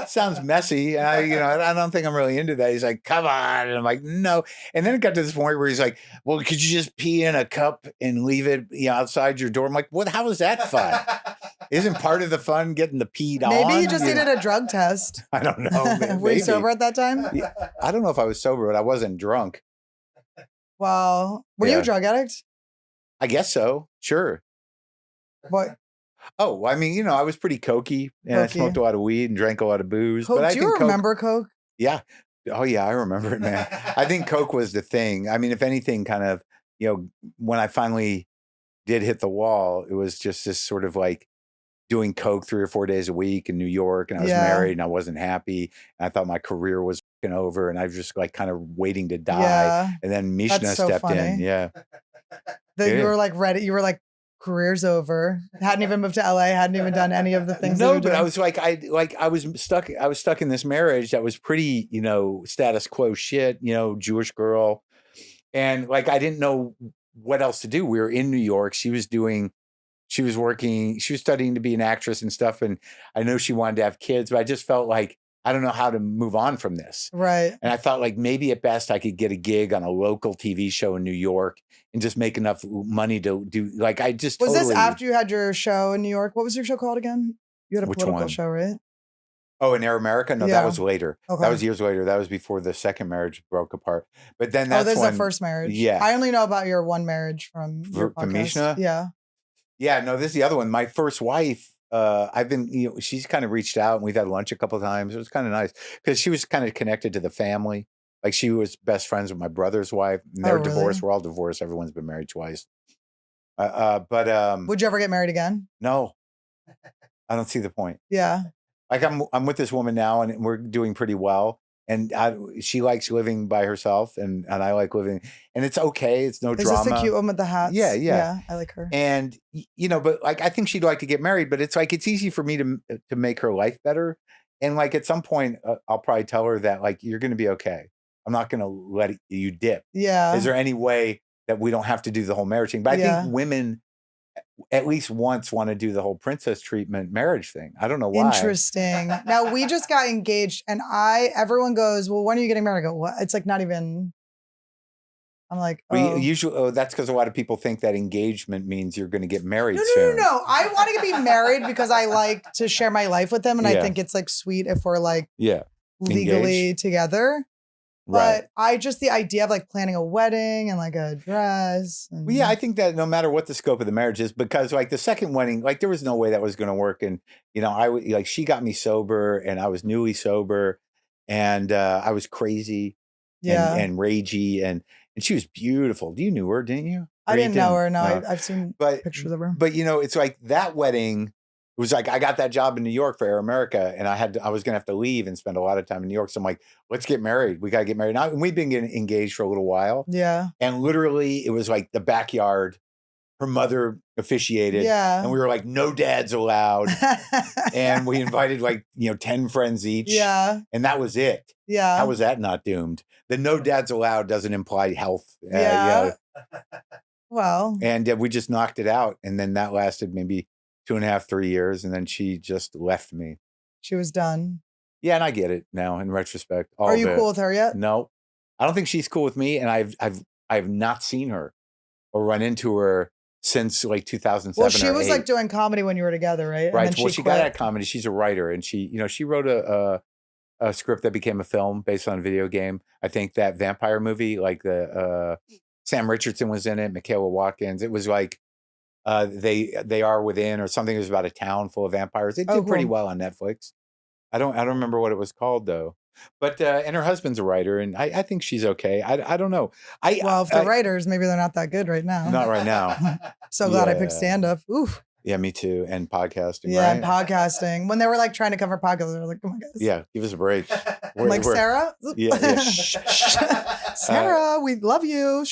sounds messy. I don't think I'm really into that. He's like, come on. And I'm like, no. And then it got to this point where he's like, well, could you just pee in a cup and leave it outside your door? I'm like, what? How is that fun? Isn't part of the fun getting the peed on? Maybe he just needed a drug test. I don't know. Were you sober at that time? Yeah, I don't know if I was sober, but I wasn't drunk. Well, were you a drug addict? I guess so. Sure. What? Oh, I mean, I was pretty cokey, and I smoked a lot of weed and drank a lot of booze. Coke, but I do you remember Coke? Yeah. Oh, yeah, I remember it, man. I think Coke was the thing. I mean, if anything, kind of, when I finally did hit the wall, it was just this sort of like doing Coke 3 or 4 days a week in New York, and I was married, and I wasn't happy, and I thought my career was over, and I was just like kind of waiting to die. And then Mishna stepped in. Yeah. You were like ready. You were like, career's over. Hadn't even moved to LA. Hadn't even done any of the things. No, but I was like, I was stuck. I was stuck in this marriage that was pretty, status quo shit. Jewish girl, and like I didn't know what else to do. We were in New York. She was working. She was studying to be an actress and stuff. And I know she wanted to have kids, but I just felt like I don't know how to move on from this. Right. And I thought like maybe at best I could get a gig on a local TV show in New York and just make enough money to do like I just was this after you had your show in New York? What was your show called again? You had a political show, right? Oh, in Air America? No, that was later. Okay. That was years later. That was before the second marriage broke apart. But then that's this is the first marriage. Yeah. I only know about your one marriage from your podcast. Mishna? Yeah. Yeah, no, this is the other one. My first wife, I've been, she's kind of reached out and we've had lunch a couple of times. It was kind of nice because she was kind of connected to the family. Like she was best friends with my brother's wife. And they're divorced. We're all divorced. Everyone's been married twice. But would you ever get married again? No, I don't see the point. Yeah. Like I'm with this woman now and we're doing pretty well. And she likes living by herself and I like living and it's okay. It's no drama. Is this the cute one with the hats? Yeah. I like her. And, but like, I think she'd like to get married, but it's like, it's easy for me to make her life better. And like, at some point I'll probably tell her that like, you're going to be okay. I'm not going to let you dip. Yeah. Is there any way that we don't have to do the whole marriage thing? But I think women at least once want to do the whole princess treatment marriage thing. I don't know why. Interesting. Now we just got engaged and everyone goes, well, when are you getting married? I go, what? It's like not even, I'm like, oh. Usually, that's because a lot of people think that engagement means you're going to get married soon. No. I want to be married because I like to share my life with them. And I think it's like sweet if we're like legally together. But the idea of like planning a wedding and like a dress. And... Well, yeah, I think that no matter what the scope of the marriage is, because like the second wedding, like there was no way that was going to work. And, she got me sober and I was newly sober and I was crazy and ragey and she was beautiful. You knew her, didn't you? I didn't know her. No, I've seen pictures of her. But, it's like that wedding. It was like I got that job in New York for Air America, and I was going to have to leave and spend a lot of time in New York. So I'm like, let's get married. We got to get married now. And we've been getting engaged for a little while. Yeah. And literally, it was like the backyard. Her mother officiated. Yeah. And we were like, no dads allowed. And we invited 10 friends each. Yeah. And that was it. Yeah. How was that not doomed? The no dads allowed doesn't imply health. Yeah. Well. And we just knocked it out. And then that lasted maybe 2.5, 3 years, and then she just left me. She was done. Yeah, and I get it now in retrospect. Are you cool with her yet? No, I don't think she's cool with me, and I've not seen her or run into her since like 2007. Well, she was like doing comedy when you were together, right? Right. Well, she got out of comedy. She's a writer, and she wrote a script that became a film based on a video game. I think that vampire movie, like the Sam Richardson was in it, Michaela Watkins. It was like they are within or something. It was about a town full of vampires. It did pretty well on Netflix. I don't remember what it was called though. But and her husband's a writer, and I think she's okay. I don't know. Well, if the writers, maybe they're not that good right now. Not right now. So glad I picked stand-up. Oof. Yeah, me too. And podcasting. Yeah, right? podcasting. When they were like trying to cover podcasts, they were like, "Come on, guys." Yeah, give us a break. Sarah. Yeah. Sarah, we love you.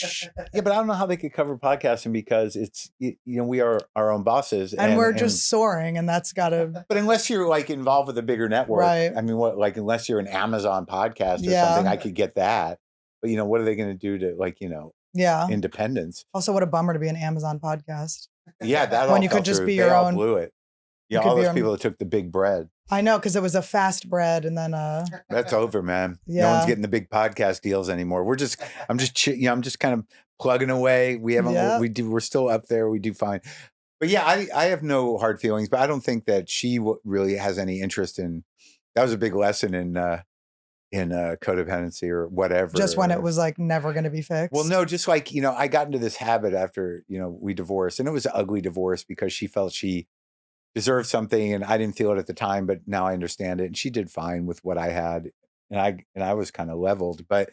Yeah, but I don't know how they could cover podcasting because it's we are our own bosses, and we're just soaring, and that's got to. But unless you're like involved with a bigger network, right? I mean, unless you're an Amazon podcast or something, I could get that. But what are they going to do to independence? Also, what a bummer to be an Amazon podcast. Yeah, that when you could just be your own. Blew it. Yeah, all those people that took the big bread. I know, because it was a fast bread, and then that's over, man. Yeah. No one's getting the big podcast deals anymore. I'm just kind of plugging away. We haven't. Yeah. We're still up there. We do fine. But yeah, I have no hard feelings. But I don't think that she really has any interest in. That was a big lesson in codependency or whatever. Just when it was like never going to be fixed. Well, no, just like I got into this habit after we divorced, and it was an ugly divorce because she felt she deserved something, and I didn't feel it at the time, but now I understand it. And she did fine with what I had, and I was kind of leveled. But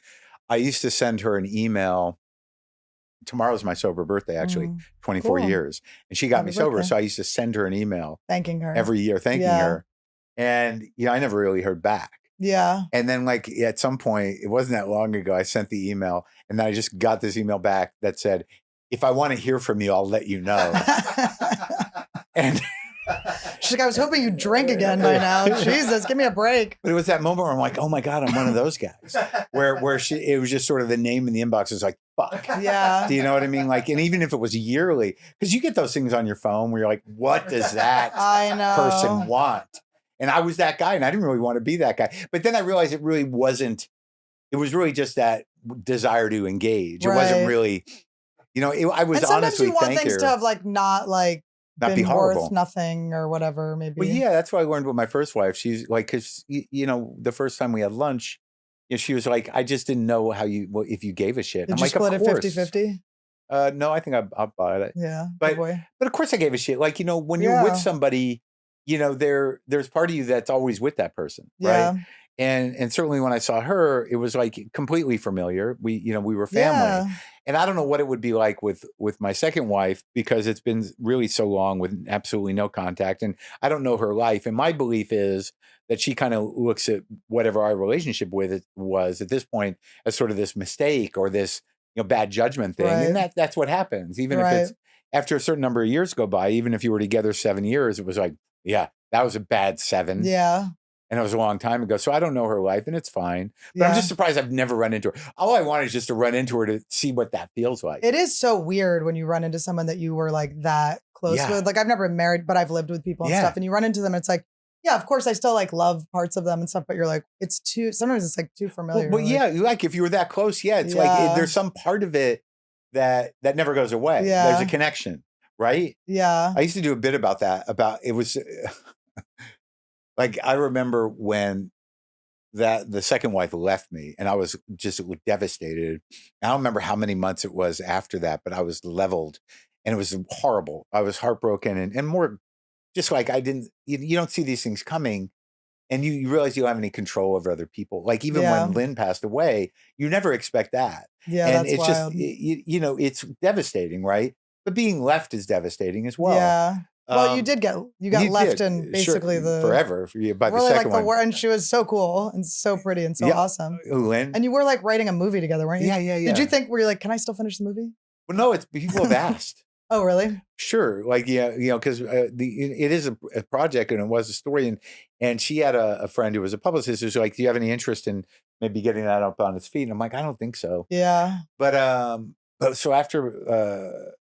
I used to send her an email. Tomorrow's my sober birthday, actually, 24 years, and she got me sober, so I used to send her an email thanking her every year, thanking her, and I never really heard back. Yeah. And then like at some point, it wasn't that long ago, I sent the email, and then I just got this email back that said, "If I want to hear from you, I'll let you know." And she's like, "I was hoping you'd drink again by now. Jesus, give me a break." But it was that moment where I'm like, "Oh my God, I'm one of those guys." Where it was just sort of the name in the inbox was like, "Fuck." Yeah. Do you know what I mean? Like, and even if it was yearly, because you get those things on your phone where you're like, "What does that person want?" And I was that guy, and I didn't really want to be that guy. But then I realized it really wasn't. It was really just that desire to engage. Right. It wasn't really, I was and honestly you want things to have like not be horrible, worth nothing or whatever. Maybe. Well, yeah, that's what I learned with my first wife. She's like, because the first time we had lunch, she was like, "I just didn't know if you gave a shit." Did you split it 50-50? No, I think I bought it. Yeah, but of course I gave a shit. Like when you're with somebody. There's part of you that's always with that person, right? And certainly when I saw her, it was like completely familiar. We were family, and I don't know what it would be like with my second wife because it's been really so long with absolutely no contact, and I don't know her life. And my belief is that she kind of looks at whatever our relationship with it was at this point as sort of this mistake or this bad judgment thing, and that's what happens. Even if it's after a certain number of years go by, even if you were together 7 years, it was like. Yeah, that was a bad 7. Yeah. And it was a long time ago. So I don't know her life and it's fine. But I'm just surprised I've never run into her. All I want is just to run into her to see what that feels like. It is so weird when you run into someone that you were like that close with. Like I've never been married, but I've lived with people and stuff. And you run into them and it's like, yeah, of course I still like love parts of them and stuff, but you're like, sometimes it's like too familiar. Well, like if you were that close, it's like there's some part of it that never goes away. Yeah. There's a connection. Right? Yeah. I used to do a bit about that. It was like I remember when the second wife left me and I was just devastated. I don't remember how many months it was after that, but I was leveled and it was horrible. I was heartbroken and more just like you don't see these things coming and you realize you don't have any control over other people. Like even when Lynn passed away, you never expect that. Yeah, and that's it's wild. Just, it's devastating, right? But being left is devastating as well. Yeah. Well, you got left in basically forever by the second one. And she was so cool and so pretty and so awesome. Lynn. And you were like writing a movie together, weren't you? Yeah. Did you think, were you like, can I still finish the movie? Well, no, it's people have asked. Oh, really? Sure. Like, because it is a project and it was a story. And she had a friend who was a publicist who's like, do you have any interest in maybe getting that up on its feet? And I'm like, I don't think so. Yeah. But so after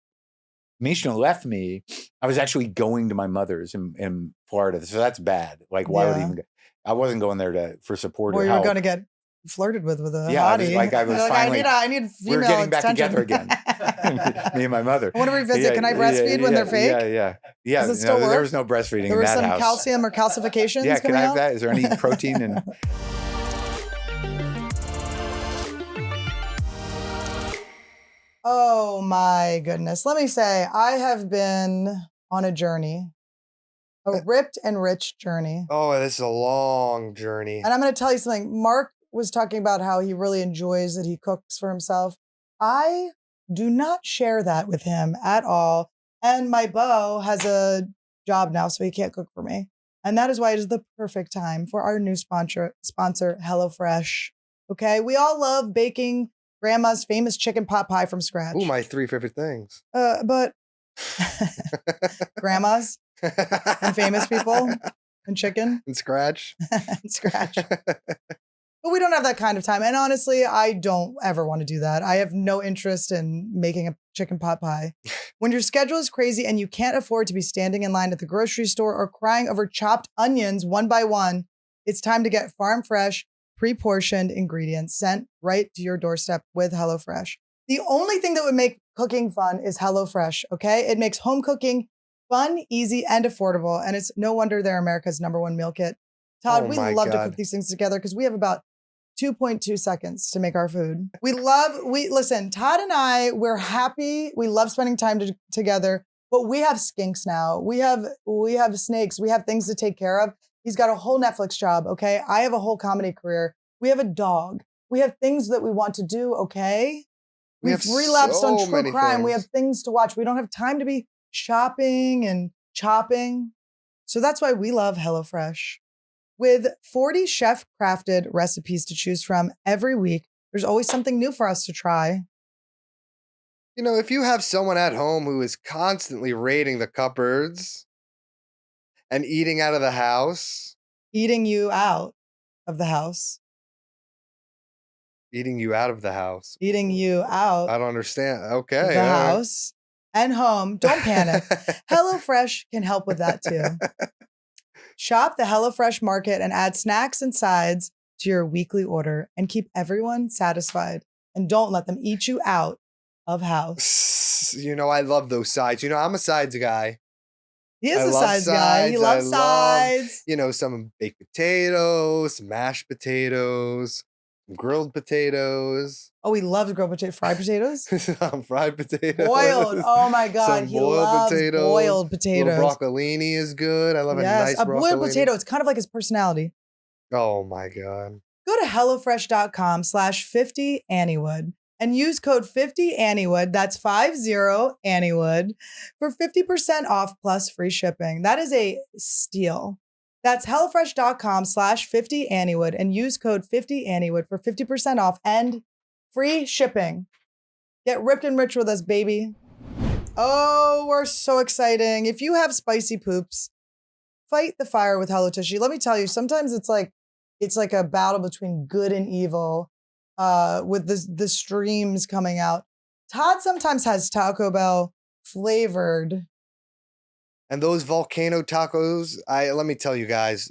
Misha left me, I was actually going to my mother's in Florida. So that's bad. Like, why would I even go? I wasn't going there for support or you help. were going to get flirted with a I hottie. was finally. I need female we were getting back attention. together again. Me and my mother. I want to revisit. Can I breastfeed when they're fake? Yeah. Does it still work? There was no breastfeeding there in that house. There was some calcium or calcifications. Yeah, can I have that? Is there any protein in? Oh my goodness. Let me say, I have been on a journey, a ripped and rich journey. Oh, this is a long journey. And I'm going to tell you something. Mark was talking about how he really enjoys that he cooks for himself. I do not share that with him at all. And my beau has a job now, so he can't cook for me. And that is why it is the perfect time for our new sponsor, HelloFresh. Okay. We all love baking grandma's famous chicken pot pie from scratch. Ooh, my 3 favorite things. But grandmas and famous people and chicken and scratch. and scratch. But we don't have that kind of time. And honestly, I don't ever want to do that. I have no interest in making a chicken pot pie. When your schedule is crazy and you can't afford to be standing in line at the grocery store or crying over chopped onions one by one, it's time to get farm fresh, pre-portioned ingredients sent right to your doorstep with HelloFresh. The only thing that would make cooking fun is HelloFresh, okay? It makes home cooking fun, easy, and affordable. And it's no wonder they're America's #1 meal kit. Todd, we love to cook these things together because we have about 2.2 seconds to make our food. Listen, Todd and I, we're happy. We love spending time together, but we have skinks now. We have snakes. We have things to take care of. He's got a whole Netflix job, okay? I have a whole comedy career. We have a dog. We have things that we want to do, okay? We've relapsed on true crime. Things. We have things to watch. We don't have time to be shopping and chopping. So that's why we love HelloFresh. With 40 chef-crafted recipes to choose from every week, there's always something new for us to try. You know, if you have someone at home who is constantly raiding the cupboards and eating out of the house. Eating you out of the house. Eating you out of the house. Eating you out. I don't understand. Okay. The house and home. Don't panic. HelloFresh can help with that too. Shop the HelloFresh market and add snacks and sides to your weekly order and keep everyone satisfied. And don't let them eat you out of house. You know, I love those sides. You know, I'm a sides guy. He is a sides guy. He loves sides. You know, some baked potatoes, some mashed potatoes, some grilled potatoes. Oh, he loves grilled potatoes. Fried potatoes? Fried potatoes. Boiled. Oh my God. He loves boiled potatoes. Little broccolini is good. I love a nice broccolini. Boiled potato. It's kind of like his personality. Oh my God. Go to HelloFresh.com/50 Anniewood and use code 50 Anniewood. That's 50 Anniewood for 50% off plus free shipping. That is a steal. That's HelloFresh.com/50 Anniewood and use code 50 Anniewood for 50% off and free shipping. Get ripped and rich with us, baby. Oh, we're so exciting. If you have spicy poops, fight the fire with Hello Tushy. Let me tell you, sometimes it's like a battle between good and evil with the streams coming out. Todd sometimes has Taco Bell flavored. And those volcano tacos, let me tell you guys,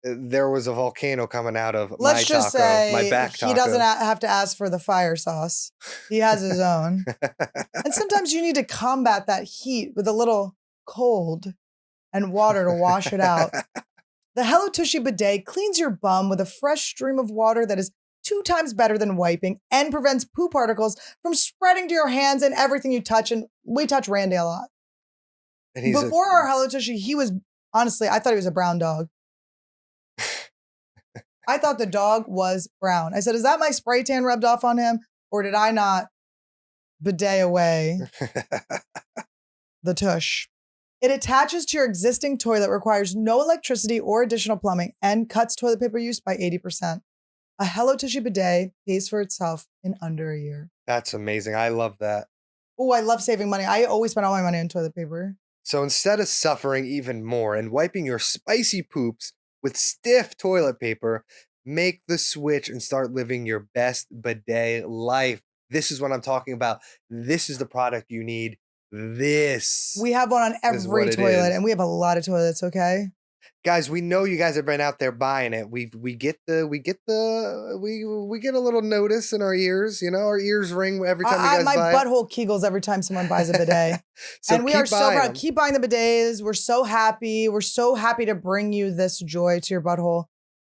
there was a volcano coming out of my taco, my back taco. He doesn't have to ask for the fire sauce. He has his own. And sometimes you need to combat that heat with a little cold and water to wash it out. The Hello Tushy bidet cleans your bum with a fresh stream of water that is 2 times better than wiping and prevents poo particles from spreading to your hands and everything you touch. And we touch Randy a lot. Before our Hello Tushy, he was, honestly, I thought he was a brown dog. I thought the dog was brown. I said, is that my spray tan rubbed off on him? Or did I not bidet away the tush? It attaches to your existing toilet, requires no electricity or additional plumbing, and cuts toilet paper use by 80%. A Hello Tushy bidet pays for itself in under a year. That's amazing. I love that. Oh, I love saving money. I always spend all my money on toilet paper. So instead of suffering even more and wiping your spicy poops with stiff toilet paper, make the switch and start living your best bidet life. This is what I'm talking about. This is the product you need. This We have one on every toilet, and we have a lot of toilets. Okay, guys, we know you guys have been out there buying it. We get a little notice in our ears. You know, our ears ring every time you guys buy. My butthole kegels every time someone buys a bidet. So and we are so proud. Keep buying the bidets. We're so happy. We're so happy to bring you this joy to your butthole.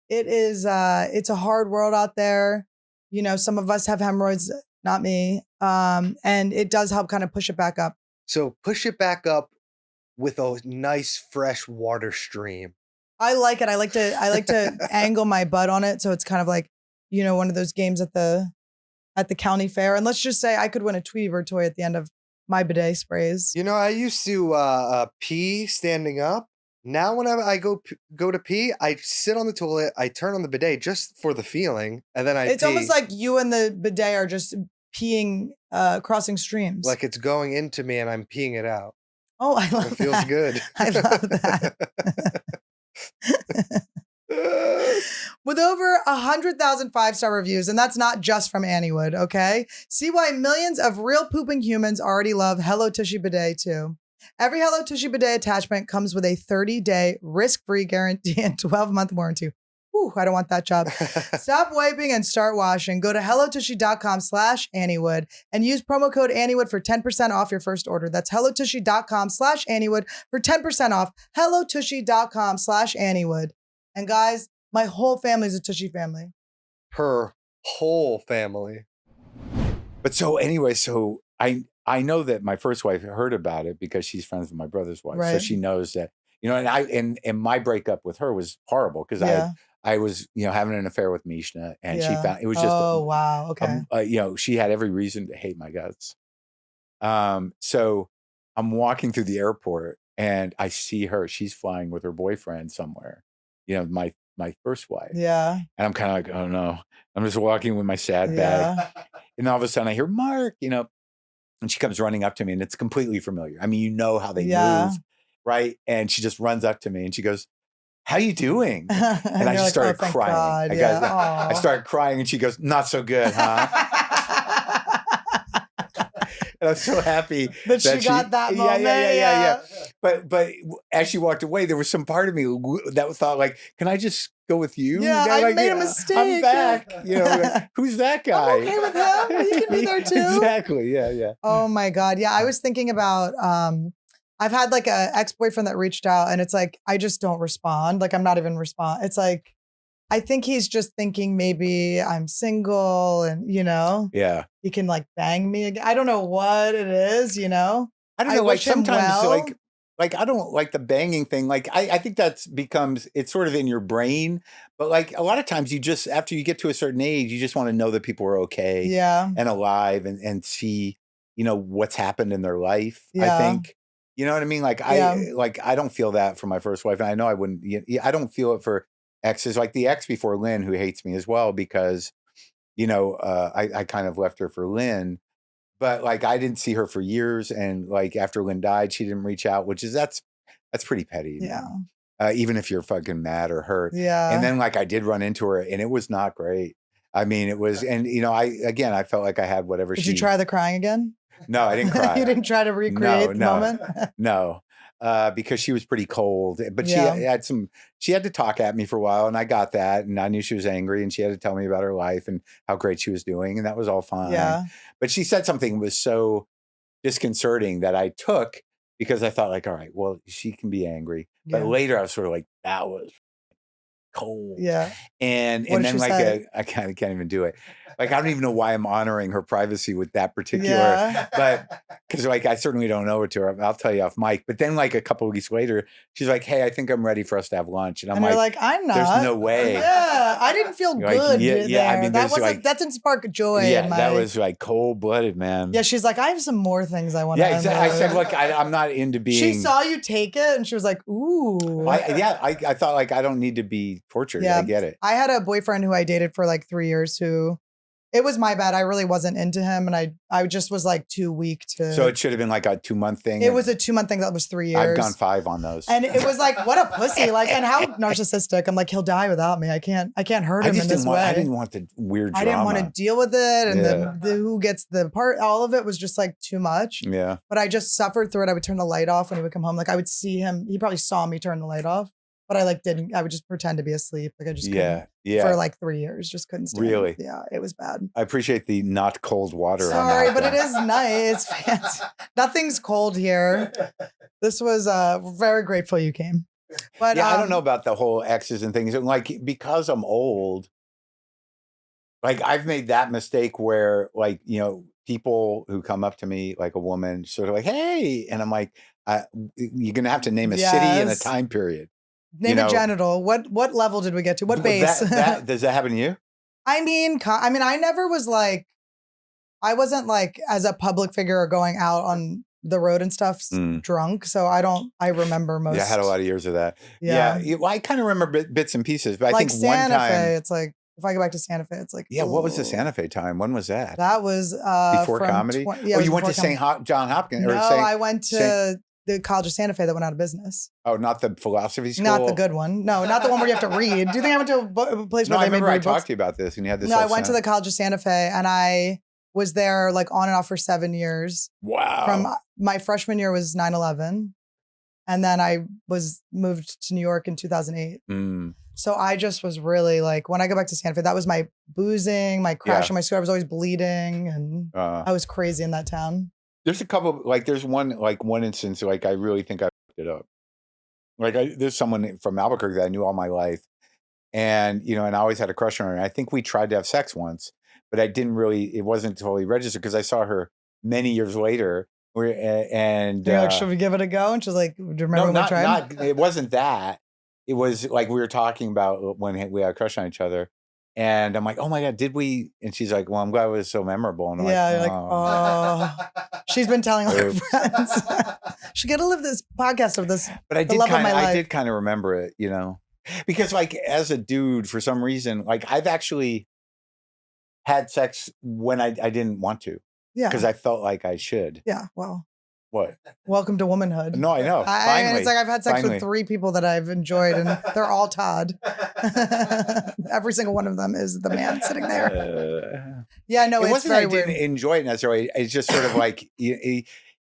It is. It's a hard world out there. You know, some of us have hemorrhoids, not me. And it does help kind of push it back up. So push it back up with a nice fresh water stream. I like it. I like to angle my butt on it, so it's kind of like, you know, one of those games at the county fair. And let's just say I could win a Tweety Bird toy at the end of my bidet sprays. You know, I used to pee standing up. Now whenever I go to pee, I sit on the toilet, I turn on the bidet just for the feeling, and then It's almost like you and the bidet are just peeing, crossing streams. Like it's going into me and I'm peeing it out. Oh, I love that. It feels good. I love that. With over 100,000 5-star reviews, and that's not just from Anniewood, okay? See why millions of real pooping humans already love Hello Tushy Bidet too. Every Hello Tushy Bidet attachment comes with a 30-day risk-free guarantee and 12-month warranty. Ooh, I don't want that job. Stop wiping and start washing. Go to hellotushy.com/Anniewood and use promo code Anniewood for 10% off your first order. That's hellotushy.com/Anniewood for 10% off. hellotushy.com/Anniewood. And guys, my whole family is a Tushy family. Her whole family. But so anyway, so I know that my first wife heard about it because she's friends with my brother's wife. Right. So she knows that, you know, and my breakup with her was horrible because I was, you know, having an affair with Mishna, and she found it was just, wow, okay, you know, she had every reason to hate my guts. So I'm walking through the airport and I see her. She's flying with her boyfriend somewhere. You know, my first wife. Yeah. And I'm kind of like, oh no, I'm just walking with my sad bag, and all of a sudden I hear Mark, you know, and she comes running up to me, and it's completely familiar. I mean, you know how they move, right? And she just runs up to me and she goes, "How you doing?" And I just started crying. I started crying, and she goes, "Not so good, huh?" And I'm so happy that she got that moment. Yeah. But as she walked away, there was some part of me that thought, like, "Can I just go with you?" Yeah, I made a mistake. I'm back. You know, like, who's that guy? I'm okay with him. He can be there too. Exactly. Yeah. Oh my God. Yeah, I was thinking about. I've had like a ex-boyfriend that reached out, and it's like, I just don't respond. Like, I'm not even respond. It's like, I think he's just thinking maybe I'm single and, you know, he can like bang me again. I don't know what it is, you know. I don't know. Like sometimes like I don't like the banging thing. Like I think it's sort of in your brain, but like a lot of times you just, after you get to a certain age, you just want to know that people are okay and alive and see, you know, what's happened in their life. I think. You know what I mean? Like I don't feel that for my first wife, and I know I wouldn't. I don't feel it for exes. Like the ex before Lynn, who hates me as well because, you know, I kind of left her for Lynn, but like I didn't see her for years, and like after Lynn died, she didn't reach out, which is that's pretty petty. Yeah. Even if you're fucking mad or hurt. Yeah. And then like I did run into her, and it was not great. I mean, it was, and you know, I felt like I had whatever. Did you try the crying again? No, I didn't cry. You didn't try to recreate the moment? No, because she was pretty cold. But she had to talk at me for a while, and I got that, and I knew she was angry, and she had to tell me about her life and how great she was doing, and that was all fine. Yeah. But she said something that was so disconcerting that I took because I thought, like, all right, well, she can be angry. But later I was sort of like, that was cold. Yeah. And then like I kind of can't even do it. Like, I don't even know why I'm honoring her privacy with that particular, but because like, I certainly don't know it to her. I'll tell you off mic. But then like a couple of weeks later, she's like, "Hey, I think I'm ready for us to have lunch." And I'm like, I'm not. There's no way. Yeah. I didn't feel good. Yeah. I mean, that didn't spark joy. Yeah. That was like cold blooded, man. Yeah. She's like, I have some more things I want to. Yeah. Exactly. I said, look, I'm not into being. She saw you take it and she was like, ooh. I thought like, I don't need to be tortured. Yeah. I get it. I had a boyfriend who I dated for like 3 years who, It was my bad. I really wasn't into him, and I just was like too weak to. So it should have been like a 2-month thing. It was a 2-month thing that was 3 years. I've gone 5 on those, and it was like, what a pussy! Like, and how narcissistic. I'm like, he'll die without me. I can't hurt him in this way. I didn't want the weird drama. I didn't want to deal with it, and the who gets the part. All of it was just like too much. Yeah. But I just suffered through it. I would turn the light off when he would come home. Like I would see him. He probably saw me turn the light off. But I like didn't. I would just pretend to be asleep. Like I just couldn't, for like 3 years. Just couldn't stand really. It. Yeah, it was bad. I appreciate the not cold water. Sorry, but it is nice. Fancy. Nothing's cold here. This was very grateful you came. But I don't know about the whole exes and things. Like because I'm old, like I've made that mistake where like people who come up to me like a woman sort of like, hey, and I'm like, you're gonna have to name a city and a time period. Name a genital. What level did we get to? What base? Does that happen to you? I mean, I never was like, I wasn't like as a public figure or going out on the road and stuff drunk. So I remember most. Yeah, I had a lot of years of that. Yeah. Well, I kind of remember bits and pieces, but I like think Santa one time. Fe, it's like, if I go back to Santa Fe, it's like. Yeah, what was the Santa Fe time? When was that? That was before comedy? You went to St. John Hopkins? No, I went to the College of Santa Fe that went out of business. Oh, not the philosophy school? Not the good one. No, not the one where you have to read. Do you think I went to a place where I they made remember I books? talked to you about this and you had this. No, I went to the College of Santa Fe and I was there like on and off for 7 years. Wow. From my freshman year was 9/11. And then I was moved to New York in 2008. So I just was really like, when I go back to Santa Fe, that was my boozing, my crashing my scooter. I was always bleeding and I was crazy in that town. There's a couple, like there's one instance, like I really think I fucked it up. Like there's someone from Albuquerque that I knew all my life. And, and I always had a crush on her. And I think we tried to have sex once, but it wasn't totally registered because I saw her many years later. And you're like, should we give it a go? And she's like, do you remember when we tried? It wasn't that. It was like we were talking about when we had a crush on each other. And I'm like, oh my God, did we? And she's like, well, I'm glad it was so memorable. And I'm you're like, oh. She's been telling her friends. She got to live this podcast of this. But I did kind of remember it, because like as a dude, for some reason, like I've actually had sex when I didn't want to. Yeah. Because I felt like I should. Yeah. Well. What? Welcome to womanhood. No, I know. Finally. It's like I've had sex with 3 people that I've enjoyed, and they're all Todd. Every single one of them is the man sitting there. Yeah, no, it it's wasn't very I weird. didn't enjoy it necessarily. It's just sort of like you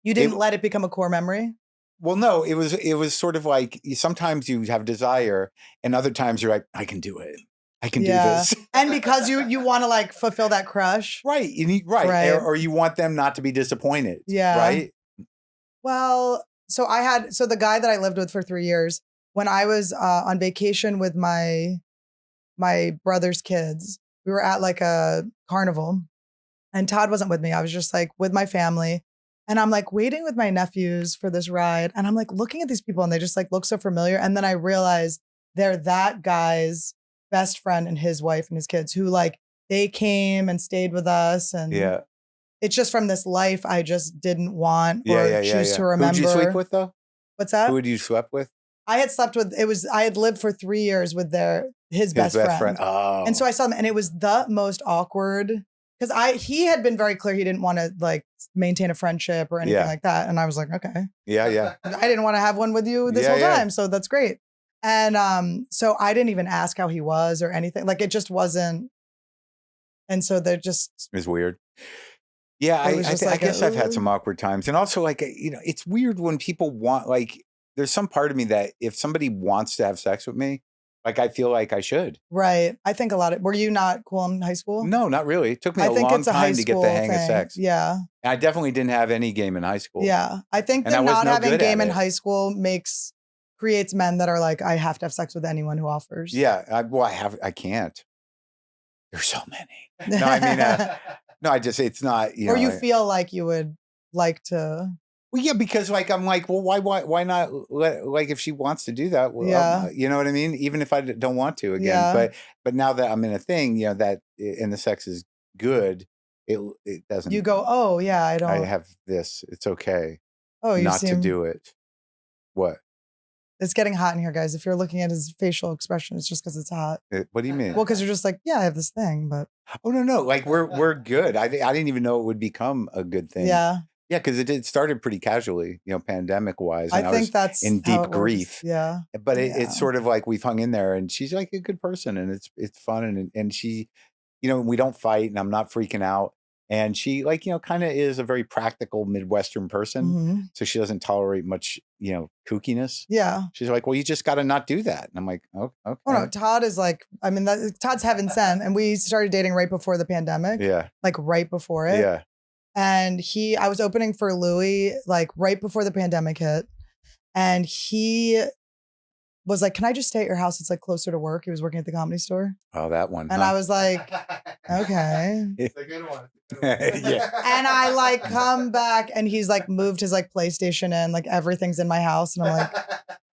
didn't let it become a core memory. Well, no, it was sort of like sometimes you have desire, and other times you're like, I can do it. I can do this. And because you want to like fulfill that crush. Right. Right. Or you want them not to be disappointed. Yeah. Right. Well, so the guy that I lived with for 3 years, when I was on vacation with my brother's kids, we were at like a carnival and Todd wasn't with me. I was just like with my family and I'm like waiting with my nephews for this ride. And I'm like looking at these people and they just like look so familiar. And then I realize they're that guy's best friend and his wife and his kids who like they came and stayed with us. And it's just from this life I just didn't want or choose to remember. Who did you sleep with though? What's that? Who had you slept with? I had slept with, I had lived for 3 years with his best friend. Oh. And so I saw them and it was the most awkward because he had been very clear he didn't want to like maintain a friendship or anything like that. And I was like, okay. Yeah. I didn't want to have one with you this whole time. So that's great. And so I didn't even ask how he was or anything. Like it just wasn't. And so they're just. It was weird. Yeah, I guess I've had some awkward times. And also like, it's weird when people want, like, there's some part of me that if somebody wants to have sex with me, like, I feel like I should. Right. I think were you not cool in high school? No, not really. It took me a long time to get the hang of sex. Yeah. And I definitely didn't have any game in high school. Yeah. I think that not having game in high school creates men that are like, I have to have sex with anyone who offers. Yeah. I can't. There's so many. No, I mean, no, it's not, or you feel like you would like to. Well, yeah, because like, I'm like, well, why not like if she wants to do that, well, you know what I mean? Even if I don't want to again, but now that I'm in a thing, that and the sex is good, it doesn't. You go, oh yeah, I have this. It's okay. Oh, not to do it. What? It's getting hot in here, guys. If you're looking at his facial expression, it's just because it's hot. What do you mean? Well, because you're just like, yeah, I have this thing, but oh no, like we're good. I didn't even know it would become a good thing. yeah, because it started pretty casually, pandemic wise. I think that's in how deep it grief. works. Yeah, but it's sort of like we've hung in there, and she's like a good person, and it's fun, and she, we don't fight, and I'm not freaking out. And she kind of is a very practical Midwestern person. So she doesn't tolerate much, kookiness. Yeah. She's like, well, you just got to not do that. And I'm like, oh, okay. Oh no, Todd is like, I mean, Todd's heaven sent. And we started dating right before the pandemic. Yeah. Like right before it. Yeah. And I was opening for Louis like right before the pandemic hit. And he was like, can I just stay at your house? It's like closer to work. He was working at the Comedy Store. Oh, that one. And I was like, okay. It's a good one. Yeah. And I like come back and he's like moved his like PlayStation in, like everything's in my house. And I'm like,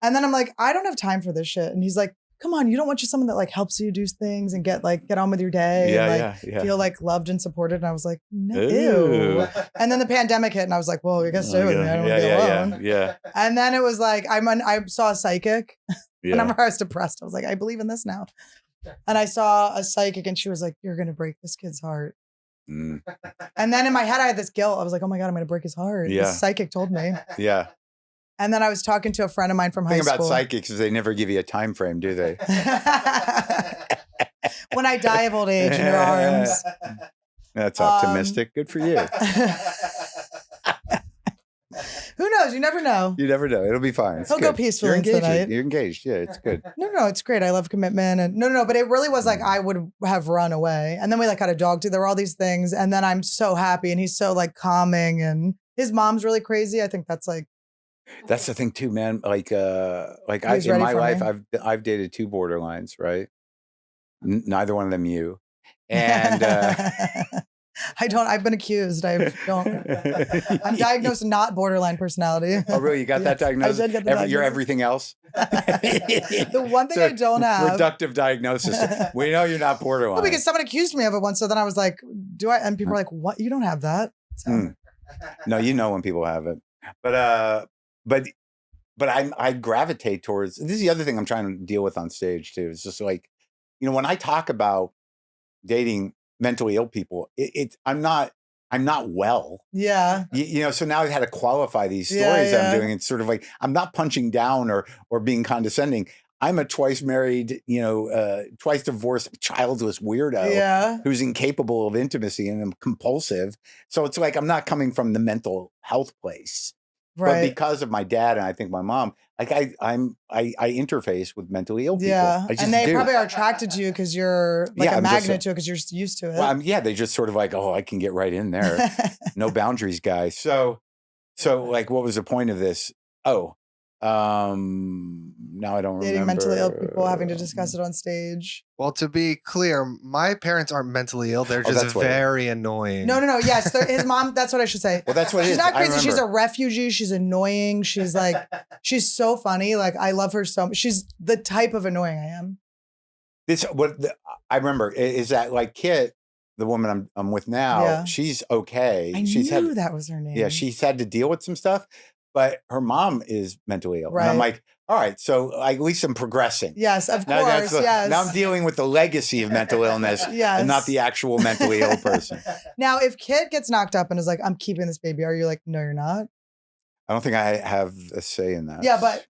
and then I'm like, I don't have time for this shit. And he's like, come on, you don't want just someone that like helps you do things and get on with your day and feel like loved and supported. And I was like, no, ew. And then the pandemic hit and I was like, well, I guess stay with me. I don't want to be alone. Yeah. And then it was like, I saw a psychic. Whenever I was depressed, I was like, I believe in this now. And I saw a psychic and she was like, you're going to break this kid's heart. And then in my head, I had this guilt. I was like, oh my God, I'm going to break his heart. Yeah. The psychic told me. Yeah. And then I was talking to a friend of mine from high school. The thing about psychics is they never give you a time frame, do they? When I die of old age in your arms. That's optimistic. Good for you. Who knows? You never know. You never know. It'll be fine. He'll go peacefully into the night. You're engaged. Yeah, it's good. No, it's great. I love commitment. And no, but it really was like I would have run away. And then we like had a dog too. There were all these things. And then I'm so happy and he's so like calming and his mom's really crazy. I think that's like. That's the thing too, man. Like in my life, I've dated two borderlines, right? Neither one of them you. And I've been accused. I'm diagnosed not borderline personality. Oh, really? You got that diagnosis? I did get the diagnosis. You're everything else? The one thing I don't have. Reductive diagnosis. We know you're not borderline. Well, because someone accused me of it once. So then I was like, do I? And people were like, what? You don't have that? So. No, you know when people have it. But I gravitate towards, this is the other thing I'm trying to deal with on stage too. It's just like, when I talk about dating mentally ill people, I'm not well. Yeah. So now I've had to qualify these stories I'm doing. It's sort of like, I'm not punching down or being condescending. I'm a twice married, twice divorced, childless weirdo who's incapable of intimacy and I'm compulsive. So it's like, I'm not coming from the mental health place. Right. But because of my dad and I think my mom, like I interface with mentally ill people. Yeah, and they probably are attracted to you because you're like a magnet to it because you're used to it. Well, they just sort of like, oh, I can get right in there. No boundaries, guy. So like, what was the point of this? Oh, now I don't remember. Dating mentally ill people, having to discuss it on stage. Well, to be clear, my parents aren't mentally ill. They're just very annoying. No. Yes, his mom. That's what I should say. Well, that's what it is. She's not crazy. She's a refugee. She's annoying. She's like, she's so funny. Like I love her so much. She's the type of annoying I am. I remember is that like Kit, the woman I'm with now. She's okay. I knew that was her name. Yeah, she's had to deal with some stuff. But her mom is mentally ill. Right. And I'm like, all right, so at least I'm progressing. Yes, of course. Yes. Now I'm dealing with the legacy of mental illness and not the actual mentally ill person. Now, if Kit gets knocked up and is like, I'm keeping this baby, are you like, no, you're not? I don't think I have a say in that. Yeah, but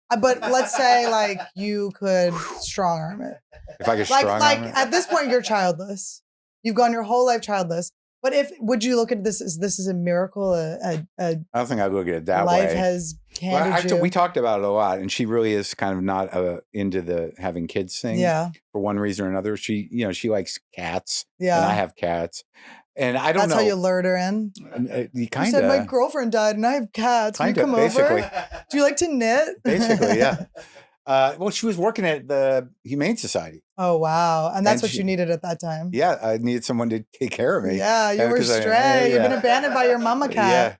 let's say like you could strong arm it. If I could strong arm it? At this point, you're childless. You've gone your whole life childless. But would you look at this as this is a miracle? I don't think I look at it that way. Life has handed you. We talked about it a lot, and she really is kind of not into the having kids thing. Yeah. For one reason or another, she likes cats. Yeah. And I have cats, and I don't know. That's how you lured her in. You said my girlfriend died, and I have cats. Can you come over? Do you like to knit? Basically, yeah. Well, she was working at the Humane Society. Oh, wow. And that's what you needed at that time. Yeah, I needed someone to take care of me. Yeah, you were stray. You've been abandoned by your mama cat.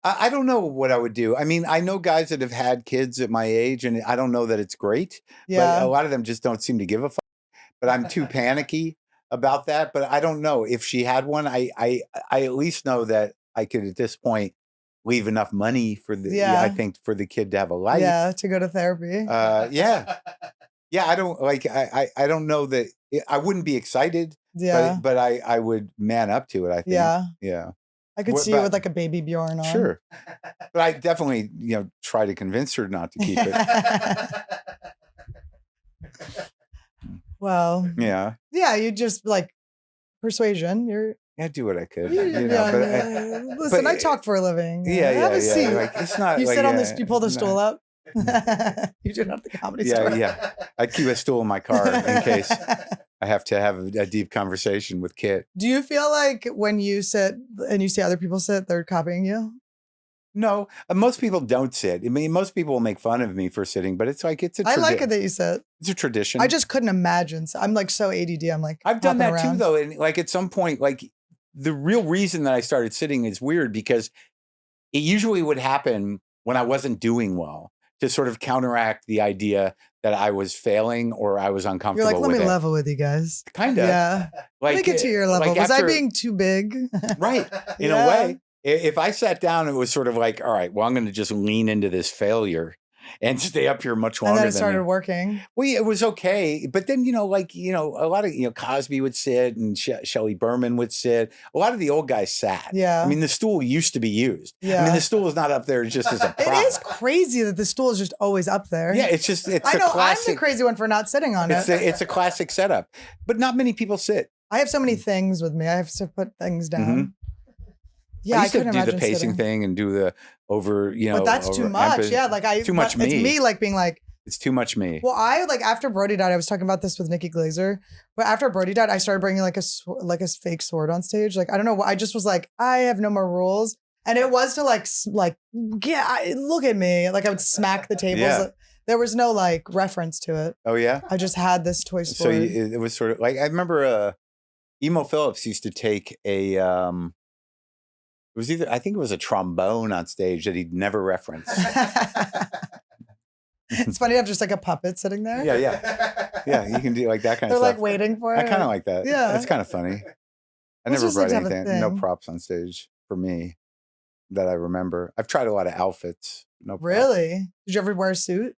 Yeah. I don't know what I would do. I mean, I know guys that have had kids at my age, and I don't know that it's great. Yeah. But a lot of them just don't seem to give a fuck. But I'm too panicky about that. But I don't know. If she had one, I at least know that I could, at this point, leave enough money for I think for the kid to have a life. Yeah, to go to therapy. Yeah. I don't like. I don't know that I wouldn't be excited. Yeah, but I would man up to it. I think. Yeah. I could see you with like a baby Bjorn on. Sure, but I definitely try to convince her not to keep it. Well, yeah, you just like persuasion. I do what I could. Listen, I talk for a living. Have a seat. Like, it's not. You like, sit on this. You pull the stool up. You do it at the comedy store. Yeah. I keep a stool in my car in case I have to have a deep conversation with Kit. Do you feel like when you sit and you see other people sit, they're copying you? No, most people don't sit. I mean, most people will make fun of me for sitting, but it's like I like it that you sit. It's a tradition. I just couldn't imagine. I'm like so ADD. I'm like I've done that too, though, and like at some point, like the real reason that I started sitting is weird because it usually would happen when I wasn't doing well to sort of counteract the idea that I was failing or I was uncomfortable. You're like, let me level with you guys. Kind of. Yeah. Like, let me get to your level. Was I being too big? Right. In a way. If I sat down, it was sort of like, all right, well, I'm going to just lean into this failure and stay up here much longer. And then it started working. Well, it was okay. But then, a lot of, Cosby would sit and Shelley Berman would sit. A lot of the old guys sat. Yeah. I mean, the stool used to be used. Yeah. I mean, the stool is not up there just as a prop. It is crazy that the stool is just always up there. Yeah, it's a classic. I'm the crazy one for not sitting on it. It's a classic setup. But not many people sit. I have so many things with me. I have to put things down. Mm-hmm. Yeah, I used to do the pacing thing and do the over, But that's too much. Yeah, like too much me. It's me like being like. It's too much me. Well, after Brody died, I was talking about this with Nikki Glazer. But after Brody died, I started bringing like a fake sword on stage. Like I don't know. I just was like, I have no more rules, and it was to like look at me. Like I would smack the tables. Yeah. There was no like reference to it. Oh yeah. I just had this toy sword. So it was sort of like I remember. Emo Phillips used to take a. I think it was a trombone on stage that he'd never referenced. It's funny to have just like a puppet sitting there. Yeah. You can do like that kind of stuff. They're like waiting for it. I kind of like that. Yeah, it's kind of funny. I never brought anything, no props on stage for me that I remember. I've tried a lot of outfits. No props. Really? Did you ever wear a suit?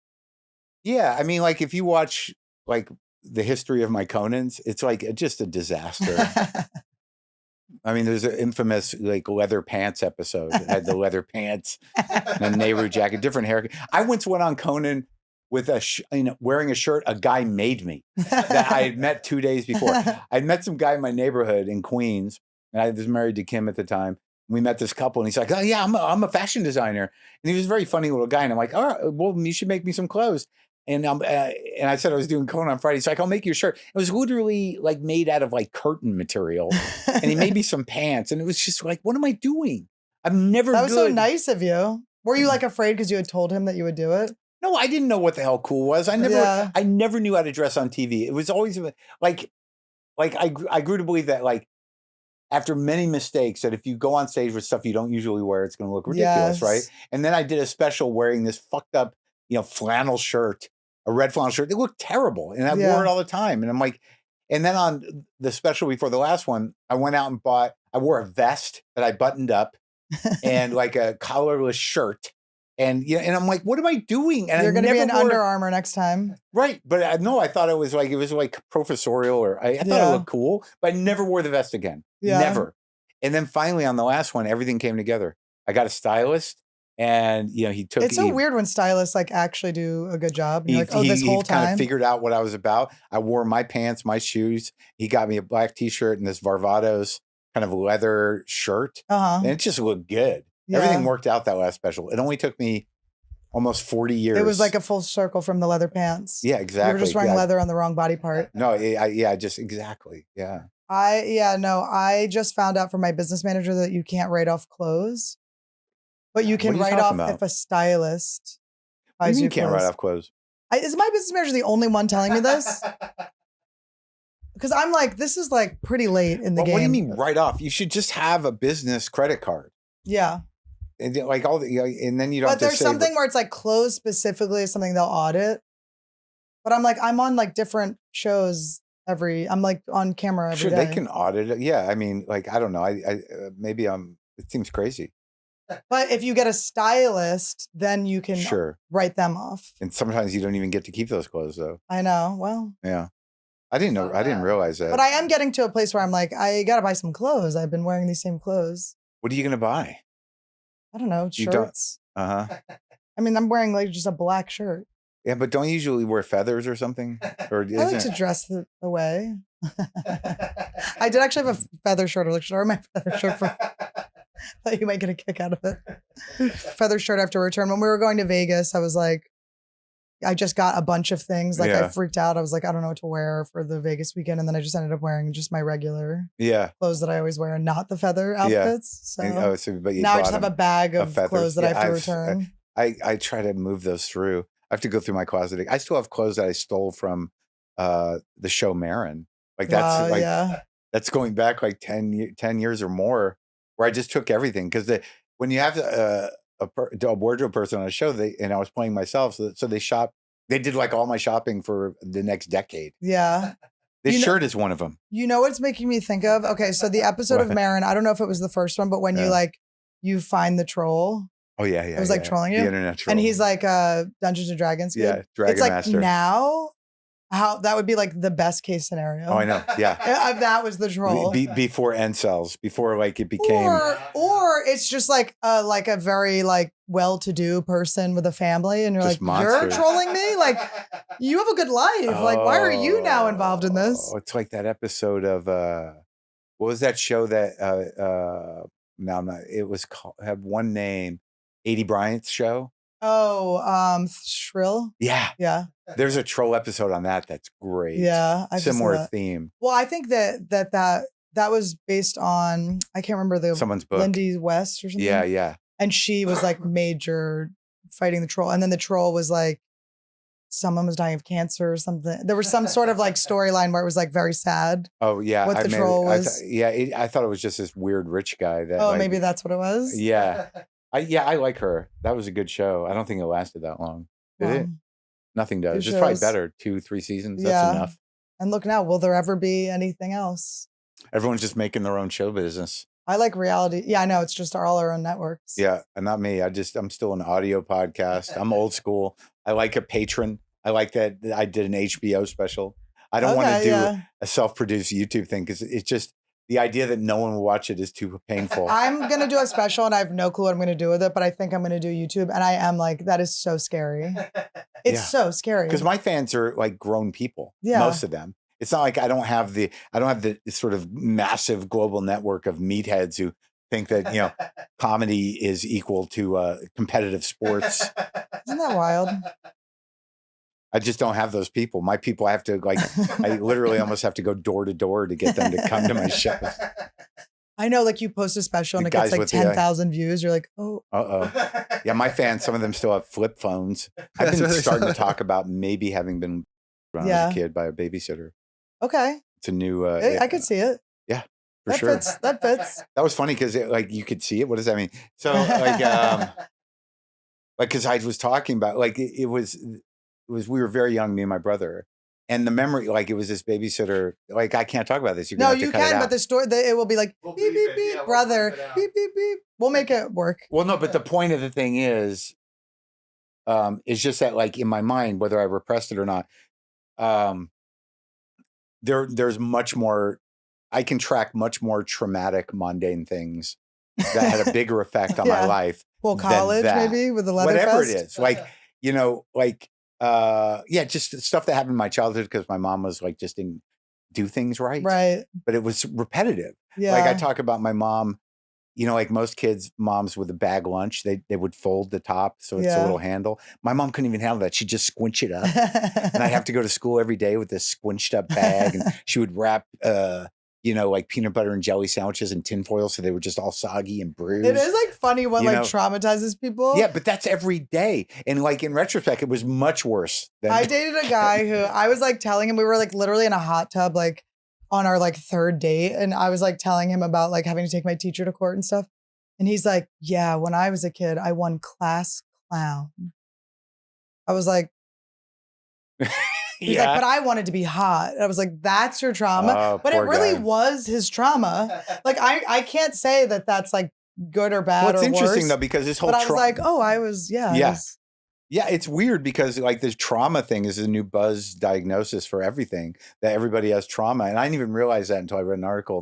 Yeah, I mean, like if you watch like the history of my Conans, it's like just a disaster. I mean, there's an infamous like leather pants episode. It had the leather pants and a Nehru jacket, different haircut. I once went on Conan with wearing a shirt a guy made me that I had met 2 days before. I'd met some guy in my neighborhood in Queens, and I was married to Kim at the time. We met this couple, and he's like, "Oh yeah, I'm a fashion designer," and he was a very funny little guy. And I'm like, "All right, well, you should make me some clothes." And I said I was doing Conan on Friday. He's like, I'll make you a shirt. It was literally like made out of like curtain material. And he made me some pants. And it was just like, what am I doing? I'm never That was so nice of you. Were you like afraid because you had told him that you would do it? No, I didn't know what the hell cool was. I never knew how to dress on TV. It was always like I grew to believe that like after many mistakes that if you go on stage with stuff you don't usually wear, it's going to look ridiculous, right? And then I did a special wearing this fucked up, flannel shirt. A red flannel shirt. It looked terrible. And I wore it all the time. And I'm like, and then on the special before the last one, I went out and I wore a vest that I buttoned up and like a collarless shirt. And and I'm like, what am I doing? And you're going to be in Under Armour next time. Right. But I thought it was like professorial or I thought it looked cool, but I never wore the vest again. Yeah. Never. And then finally on the last one, everything came together. I got a stylist. And he took. It's so weird when stylists like actually do a good job. And you're like, this whole time. He kind of figured out what I was about. I wore my pants, my shoes. He got me a black T-shirt and this Varvatos kind of leather shirt, and it just looked good. Yeah. Everything worked out that last special. It only took me almost 40 years. It was like a full circle from the leather pants. Yeah, exactly. You were just wearing leather on the wrong body part. No, just exactly. Yeah. I just found out from my business manager that you can't write off clothes. But you can write off if a stylist buys you can't write off clothes. Is my business manager the only one telling me this? Because I'm like, this is like pretty late in the game. What do you mean write off? You should just have a business credit card. Yeah. And like and then you don't. But there's something where it's like clothes specifically is something they'll audit. But I'm like, I'm on like different shows I'm like on camera every day. Sure, they can audit it. Yeah, I mean, like I don't know. It seems crazy. But if you get a stylist, then you can write them off. And sometimes you don't even get to keep those clothes though. I know. Well. Yeah. I didn't know. I didn't realize that. But I am getting to a place where I'm like, I got to buy some clothes. I've been wearing these same clothes. What are you going to buy? I don't know. Shirts. I mean, I'm wearing like just a black shirt. Yeah, but don't you usually wear feathers or something? Or I like to dress the way. I did actually have a feather shirt. I was like, should I wear my feather shirt for... Thought you might get a kick out of it. Feather shirt after return. When we were going to Vegas, I was like, I just got a bunch of things. Like I freaked out. I was like, I don't know what to wear for the Vegas weekend. And then I just ended up wearing just my regular clothes that I always wear and not the feather outfits. Yeah. But now I just have a bag of clothes that I have to return. I try to move those through. I have to go through my closet. I still have clothes that I stole from the show Maron. Like that's that's going back like 10 years or more, where I just took everything. Because when you have a wardrobe person on a show, and I was playing myself, so they did like all my shopping for the next decade. Yeah. This shirt is one of them. You know what's making me think of? Okay, so the episode of Maron, I don't know if it was the first one, but when you find the troll. Oh yeah. It was like trolling you. The internet troll. And he's like Dungeons and Dragons kid. Yeah, Dragon it's like Master. Now, how that would be like the best case scenario. Oh, I know. Yeah. If that was the troll. Before incels, before like it became. Or it's just like a very like well-to-do person with a family, and you're just like, monsters. You're trolling me? Like, you have a good life. Like, why are you now involved in this? It's like that episode of what was that show that no, I'm not. It was called, had one name. 80 Bryant's show. Oh, Shrill. Yeah. Yeah. There's a troll episode on that. That's great. Yeah. Similar theme. Well, I think that was based on, I can't remember someone's book. Lindy West or something. Yeah. Yeah. And she was like major fighting the troll. And then the troll was like, someone was dying of cancer or something. There was some sort of like storyline where it was like very sad. Oh yeah. What the troll was. I thought it was just this weird rich guy that. Oh, maybe that's what it was. Yeah. I like her. That was a good show. I don't think it lasted that long. Did it? Nothing does. It's probably better. 2-3 seasons. That's enough. And look now, will there ever be anything else? Everyone's just making their own show business. I like reality. Yeah, I know. It's just all our own networks. Yeah, and not me. I'm still an audio podcast. I'm old school. I like a patron. I like that I did an HBO special. I don't want to do a self-produced YouTube thing because it's just, the idea that no one will watch it is too painful. I'm going to do a special and I have no clue what I'm going to do with it, but I think I'm going to do YouTube. And I am like, that is so scary. It's so scary. Because my fans are like grown people, most of them. It's not like I don't have the sort of massive global network of meatheads who think that, comedy is equal to competitive sports. Isn't that wild? I just don't have those people. My people, I have to I literally almost have to go door to door to get them to come to my shows. I know, like you post a special and it gets like 10,000 views. You're like, oh. Yeah, my fans, some of them still have flip phones. I've been starting to talk about maybe having been when I was a kid by a babysitter. Okay. It's a new. I could see it. Yeah, for sure. That fits. That was funny because you could see it. What does that mean? So because I was talking about it was we were very young, me and my brother, and the memory, it was this babysitter. I can't talk about this. You can, but the story, it will be like beep beep beep, brother, beep beep beep. We'll make it work. Well, no, but the point of the thing is just that, in my mind, whether I repressed it or not, there's much more. I can track much more traumatic, mundane things that had a bigger effect on my life. Well, college maybe with the leather whatever fest. It is, just stuff that happened in my childhood because my mom was just didn't do things right. But it was repetitive. I talk about my mom, most kids, moms with a bag lunch, they would fold the top so it's a little handle. My mom couldn't even handle that. She'd just squinch it up. And I'd have to go to school every day with this squinched up bag, and she would wrap peanut butter and jelly sandwiches in tinfoil so they were just all soggy and bruised. It is funny what traumatizes people. Yeah, but that's every day. And in retrospect, it was much worse. I dated a guy who I was telling him, we were literally in a hot tub on our third date, and I was telling him about having to take my teacher to court and stuff. And he's like, yeah, when I was a kid, I won class clown. I was like, he's like, but I wanted to be hot. I was like, that's your trauma. But it really was his trauma. I can't say that that's good or bad. Well, it's or interesting worse. though because this whole. But I was like, oh, I was Yeah, it's weird because like this trauma thing is a new buzz diagnosis for everything, that everybody has trauma. And I didn't even realize that until I read an article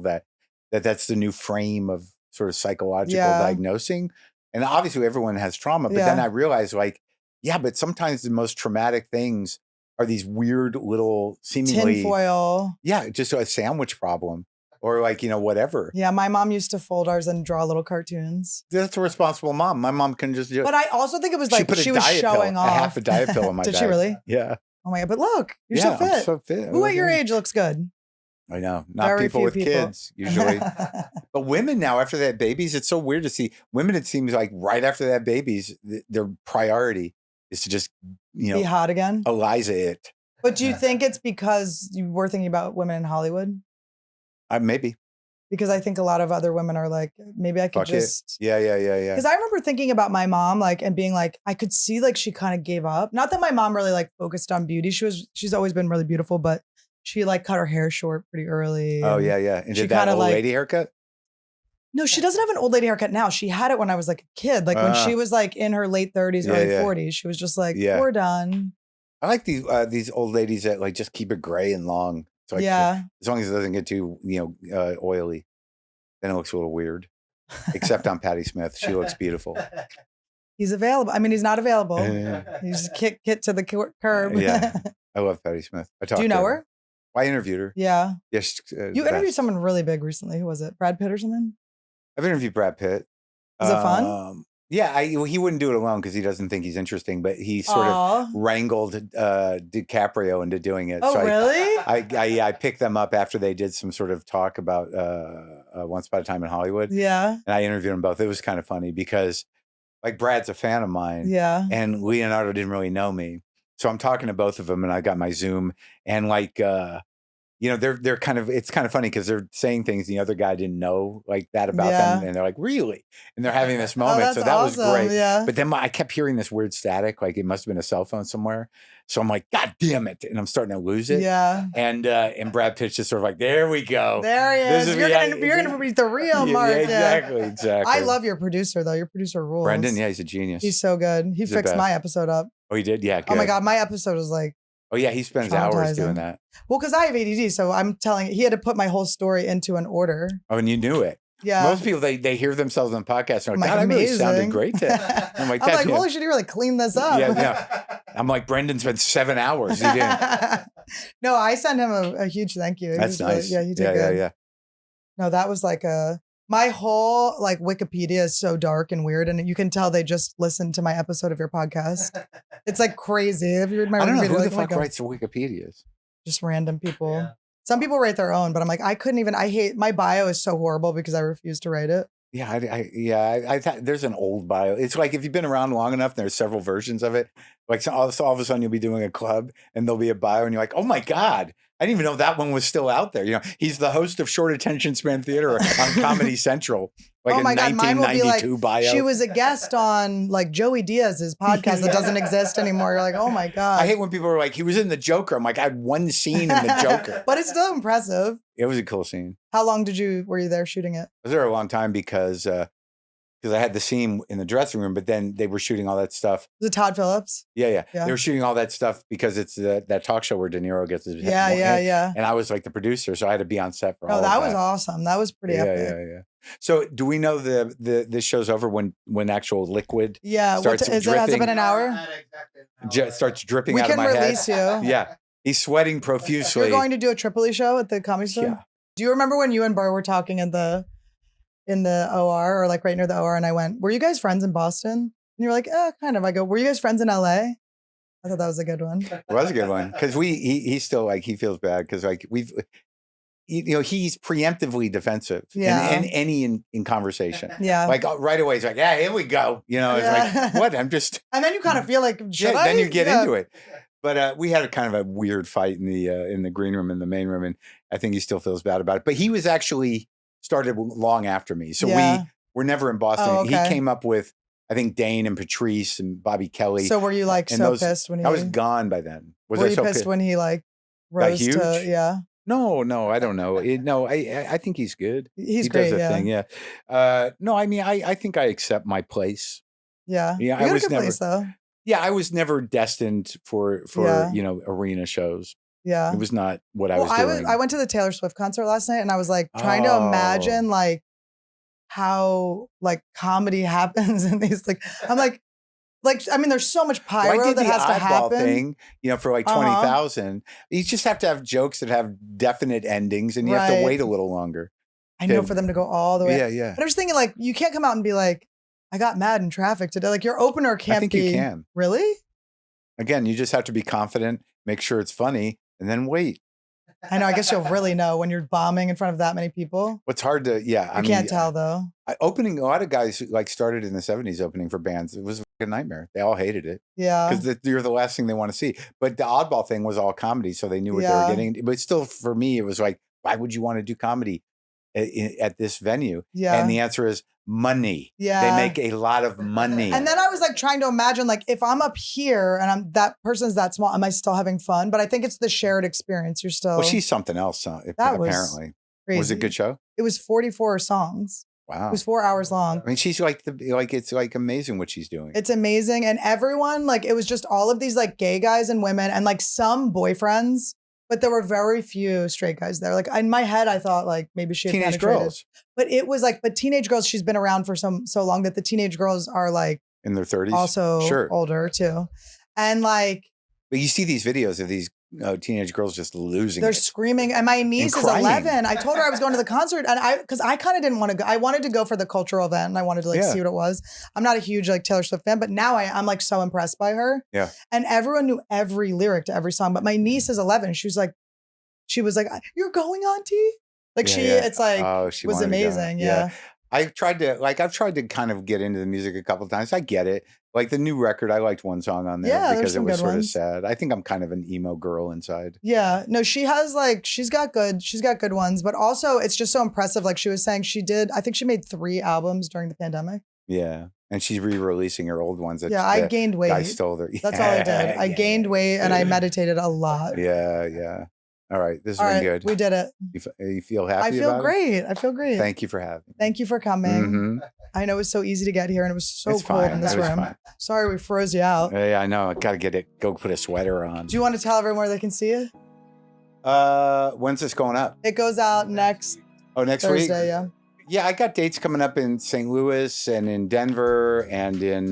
that's the new frame of sort of psychological diagnosing. And obviously everyone has trauma, but then I realized like, yeah, but sometimes the most traumatic things are these weird little seemingly tinfoil. Yeah, just a sandwich problem. Or like, whatever. Yeah, my mom used to fold ours and draw little cartoons. That's a responsible mom. My mom can just do it. But I also think it was like she was showing off. A half a diet pill in my Did bag. she really? Yeah. Oh my God, but look, you're so fit. I'm so fit. Who at your age looks good? I know. Not Very people few with people. kids, usually. But women now, after they have babies, it's so weird to see. Women, it seems like right after they have babies, their priority is to just, be hot again. Eliza it. But do you think it's because you were thinking about women in Hollywood? Maybe. Because I think a lot of other women are like, maybe I could Fuck just. Yeah. Because I remember thinking about my mom, like, and being like, I could see like she kind of gave up. Not that my mom really like focused on beauty. She's always been really beautiful, but she like cut her hair short pretty early. Oh yeah. And she did that old like, lady haircut? No, she doesn't have an old lady haircut now. She had it when I was like a kid, like when she was like in her late 30s, early 40s. She was just like, we're done. I like these old ladies that like just keep it gray and long. So as long as it doesn't get too oily, then it looks a little weird. Except on Patti Smith, she looks beautiful. He's available. I mean, he's not available. You just kick it to the curb. Yeah, I love Patti Smith. Do you know her? I interviewed her. Yeah. Yes. You interviewed someone really big recently. Who was it? Brad Pitt or something? I've interviewed Brad Pitt. Was it fun? Yeah, he wouldn't do it alone because he doesn't think he's interesting, but he sort of wrangled DiCaprio into doing it. Oh, so really? I picked them up after they did some sort of talk about Once Upon a Time in Hollywood. Yeah. And I interviewed them both. It was kind of funny because like Brad's a fan of mine. Yeah. And Leonardo didn't really know me. So I'm talking to both of them and I got my Zoom and like, they're kind of, it's kind of funny because they're saying things the other guy didn't know like that about them. And they're like, really? And they're having this moment. So that was great. Yeah. But then I kept hearing this weird static, like it must have been a cell phone somewhere. So I'm like, God damn it. And I'm starting to lose it. Yeah. And Brad Pitt's just sort of like, there we go. There he is. You're gonna be the real Mark. Yeah, exactly. I love your producer though. Your producer rules. Brendan, yeah, he's a genius. He's so good. He fixed my episode up. Oh, he did? Yeah, good. Oh my God, my episode was like, oh yeah, he spends hours doing that. Well, because I have ADD, so I'm telling he had to put my whole story into an order. Oh, and you knew it. Yeah. Most people they hear themselves on the podcast and are like, God, I really sounded great today. I'm like, holy shit, you really cleaned this up. Yeah. I'm like, Brendan spent 7 hours. He did. No, I sent him a huge thank you. That's nice. Really, he did good. Yeah. No, that was like my whole like Wikipedia is so dark and weird, and you can tell they just listened to my episode of your podcast. It's like crazy. If you read my I don't know Wikipedia, who the fuck writes the Wikipedias. Just random people. Yeah. Some people write their own, but I'm like, I hate my bio is so horrible because I refuse to write it. Yeah, I thought there's an old bio. It's like if you've been around long enough, there's several versions of it. Like so all of a sudden you'll be doing a club and there'll be a bio and you're like, oh my God, I didn't even know that one was still out there. He's the host of Short Attention Span Theater on Comedy Central. Like oh my God, mine will be like, bio. She was a guest on like Joey Diaz's podcast that doesn't exist anymore. You're like, oh my God. I hate when people are like, he was in The Joker. I'm like, I had one scene in The Joker. But it's still impressive. It was a cool scene. How long were you there shooting it? I was there a long time because I had the scene in the dressing room, but then they were shooting all that stuff. Was it Todd Phillips? Yeah. They were shooting all that stuff because it's that talk show where De Niro gets his Yeah. And I was like the producer, so I had to be on set for all of that. Oh, that was awesome. That was pretty epic. Yeah. So do we know this show's over when actual liquid starts dripping? Has it been an hour? Starts dripping out of my head? We can release you. Yeah. He's sweating profusely. You're going to do a Tripoli show at the Comedy Store? Yeah. Do you remember when you and Burr were talking in the OR or like right near the OR and I went, were you guys friends in Boston? And you were like, kind of. I go, were you guys friends in LA? I thought that was a good one. It was a good one. Because he's still like, he feels bad because like he's preemptively defensive in conversation. Yeah. Like right away, he's like, yeah, here we go. It's like, what? I'm just. And then you kind of feel like, should I? Then you get into it. But we had a kind of a weird fight in the green room, in the main room. And I think he still feels bad about it. But he was actually started long after me. So we were never in Boston. Oh, okay. He came up with, I think, Dane and Patrice and Bobby Kelly. So were you like pissed when he... I was gone by then. Were you pissed when he like rose to... Yeah. No, I don't know. I think he's good. He's He great, does a yeah. thing, yeah. No, I mean, I think I accept my place. Yeah. Yeah, You I got a was good never. place, though. Yeah, I was never destined for Yeah. arena shows. Yeah. It was not what I Well, was doing. I went to the Taylor Swift concert last night, and I was like trying to Oh. imagine like how like comedy happens in these I'm like I mean, there's so much Well, I pyro did that the has to oddball happen. thing, for like 20,000. You just have to have jokes that have definite endings, and you have to Right. wait a little longer. I know, for them to go all the way. Yeah, yeah. But I was thinking, like, you can't come out and be like, I got mad in traffic today. Like, your opener can't I think be. you can. Really? Again, you just have to be confident, make sure it's funny, and then wait. I know. I guess you'll really know when you're bombing in front of that many people. What's hard to, I can't tell, though. Opening, a lot of guys like started in the 70s opening for bands. It was a nightmare. They all hated it. Yeah. Because you're the last thing they want to see. But the oddball thing was all comedy, so they knew what they were getting. But still, for me, it was like, why would you want to do comedy at this venue? Yeah. And the answer is money. Yeah. They make a lot of money. And then I was like trying to imagine, like, if I'm up here and that person's that small, am I still having fun? But I think it's the shared experience. You're still. Well, she's something else, apparently. Crazy. Was it a good show? It was 44 songs. Wow. It was 4 hours long. I mean, she's it's like amazing what she's doing. It's amazing. And everyone, like, it was just all of these like gay guys and women and like some boyfriends, but there were very few straight guys there. Like in my head, I thought like maybe she had Teenage penetrated. girls. But it was like, but teenage girls, she's been around for so long that the teenage girls are like in their 30s. Also older too. And like, but you see these videos of these teenage girls just losing they're it. screaming. And my niece is 11. I told her I was going to the concert and because I kind of didn't want to go. I wanted to go for the cultural event and I wanted to like see what it was. I'm not a huge like Taylor Swift fan, but now I'm like so impressed by her. Yeah. And everyone knew every lyric to every song. But my niece is 11. She was like, you're going, Auntie? Like it's like, she was amazing. Yeah. I've tried to kind of get into the music a couple of times. I get it. Like the new record, I liked one song on there because it was sort of sad. I think I'm kind of an emo girl inside. Yeah. No, she has she's got good ones, but also it's just so impressive. Like she was saying I think she made 3 albums during the pandemic. Yeah. And she's re-releasing her old ones. I gained weight. I stole her. That's all I did. I gained weight and I meditated a lot. Yeah. All right. This has been good. We did it. You feel happy? I feel great. Thank you for having me. Thank you for coming. Mm-hmm. I know it was so easy to get here and it was so cold in this room. Fine. Sorry we froze you out. Yeah, I know. I got to go put a sweater on. Do you want to tell everyone where they can see you? When's this going up? It goes out next Thursday, week? Yeah. Yeah, I got dates coming up in St. Louis and in Denver and in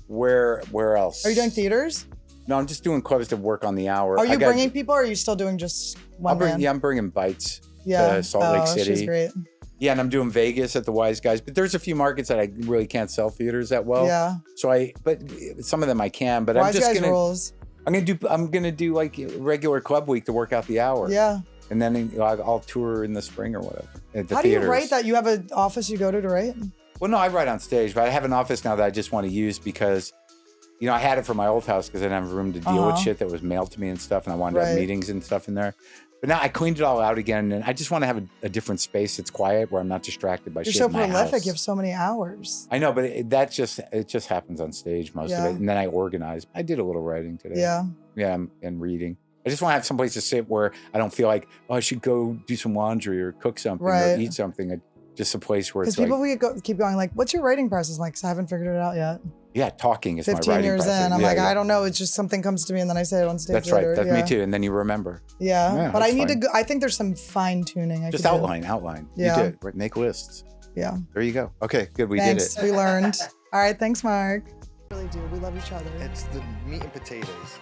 where else? Are you doing theaters? No, I'm just doing clubs to work on the hour. Are you bringing people or are you still doing just one man? Yeah, I'm bringing Bites to Salt Lake City. She's great. Yeah, and I'm doing Vegas at the Wise Guys, but there's a few markets that I really can't sell theaters that well. Yeah. So but some of them I can, but Wise Guys rules. I'm gonna do like regular club week to work out the hour. Yeah. And then I'll tour in the spring or whatever. At the How theaters. do you write that? You have an office you go to write? Well, no, I write on stage, but I have an office now that I just want to use because, I had it for my old house because I didn't have room to deal with shit that was mailed to me and stuff, and I wanted to have meetings and stuff in there. But now I cleaned it all out again, and I just want to have a different space that's quiet where I'm not distracted by shit in my house. You're so prolific. You have so many hours. I know, but it just happens on stage most of it, and then I organize. I did a little writing today. Yeah. Yeah, and reading. I just want to have someplace to sit where I don't feel like, I should go do some laundry or cook something or eat something. Just a place where it's because people keep going like, what's your writing process like? Because I haven't figured it out yet. Yeah, talking is my writing process. 15 years in, I'm I don't know. It's just something comes to me and then I say it on stage. That's later. right. That's me too. And then you remember. Yeah, but I need to go. I think there's some fine tuning. Just outline. Yeah. You did. Make lists. Yeah. There you go. Okay, good. We did it. Thanks. We learned. All right. Thanks, Mark. We really do. We love each other. It's the meat and potatoes.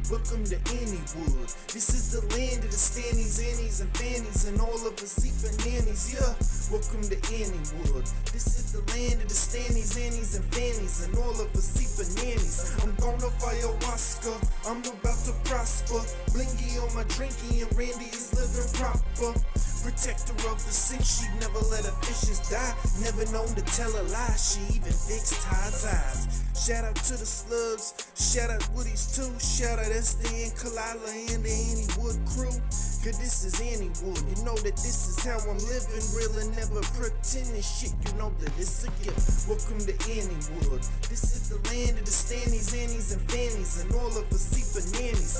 Welcome to Anniewood. This is the land of the Stannies, Annies, and Fannies, and all of the Seefa nannies. Yeah, welcome to Anniewood. This is the land of the Stannies, Annies, and Fannies, and all of the Seefa nannies. I'm gonna ayahuasca. I'm about to prosper. Blingy on my drinky, and Randy is living proper. Protector of the sick, she never let her fishes die. Never known to tell a lie, she even fixed Todd's eyes. Shout out to the slugs, shout out Woody's too. Shout out Esther and Kalila and the Anniewood crew. Cause this is Anniewood, you know that this is how I'm living. Real and never pretending shit, you know that it's a gift. Welcome to Anniewood. This is the land of the Stannies, Annies, and Fannies, and all of the Seefa nannies.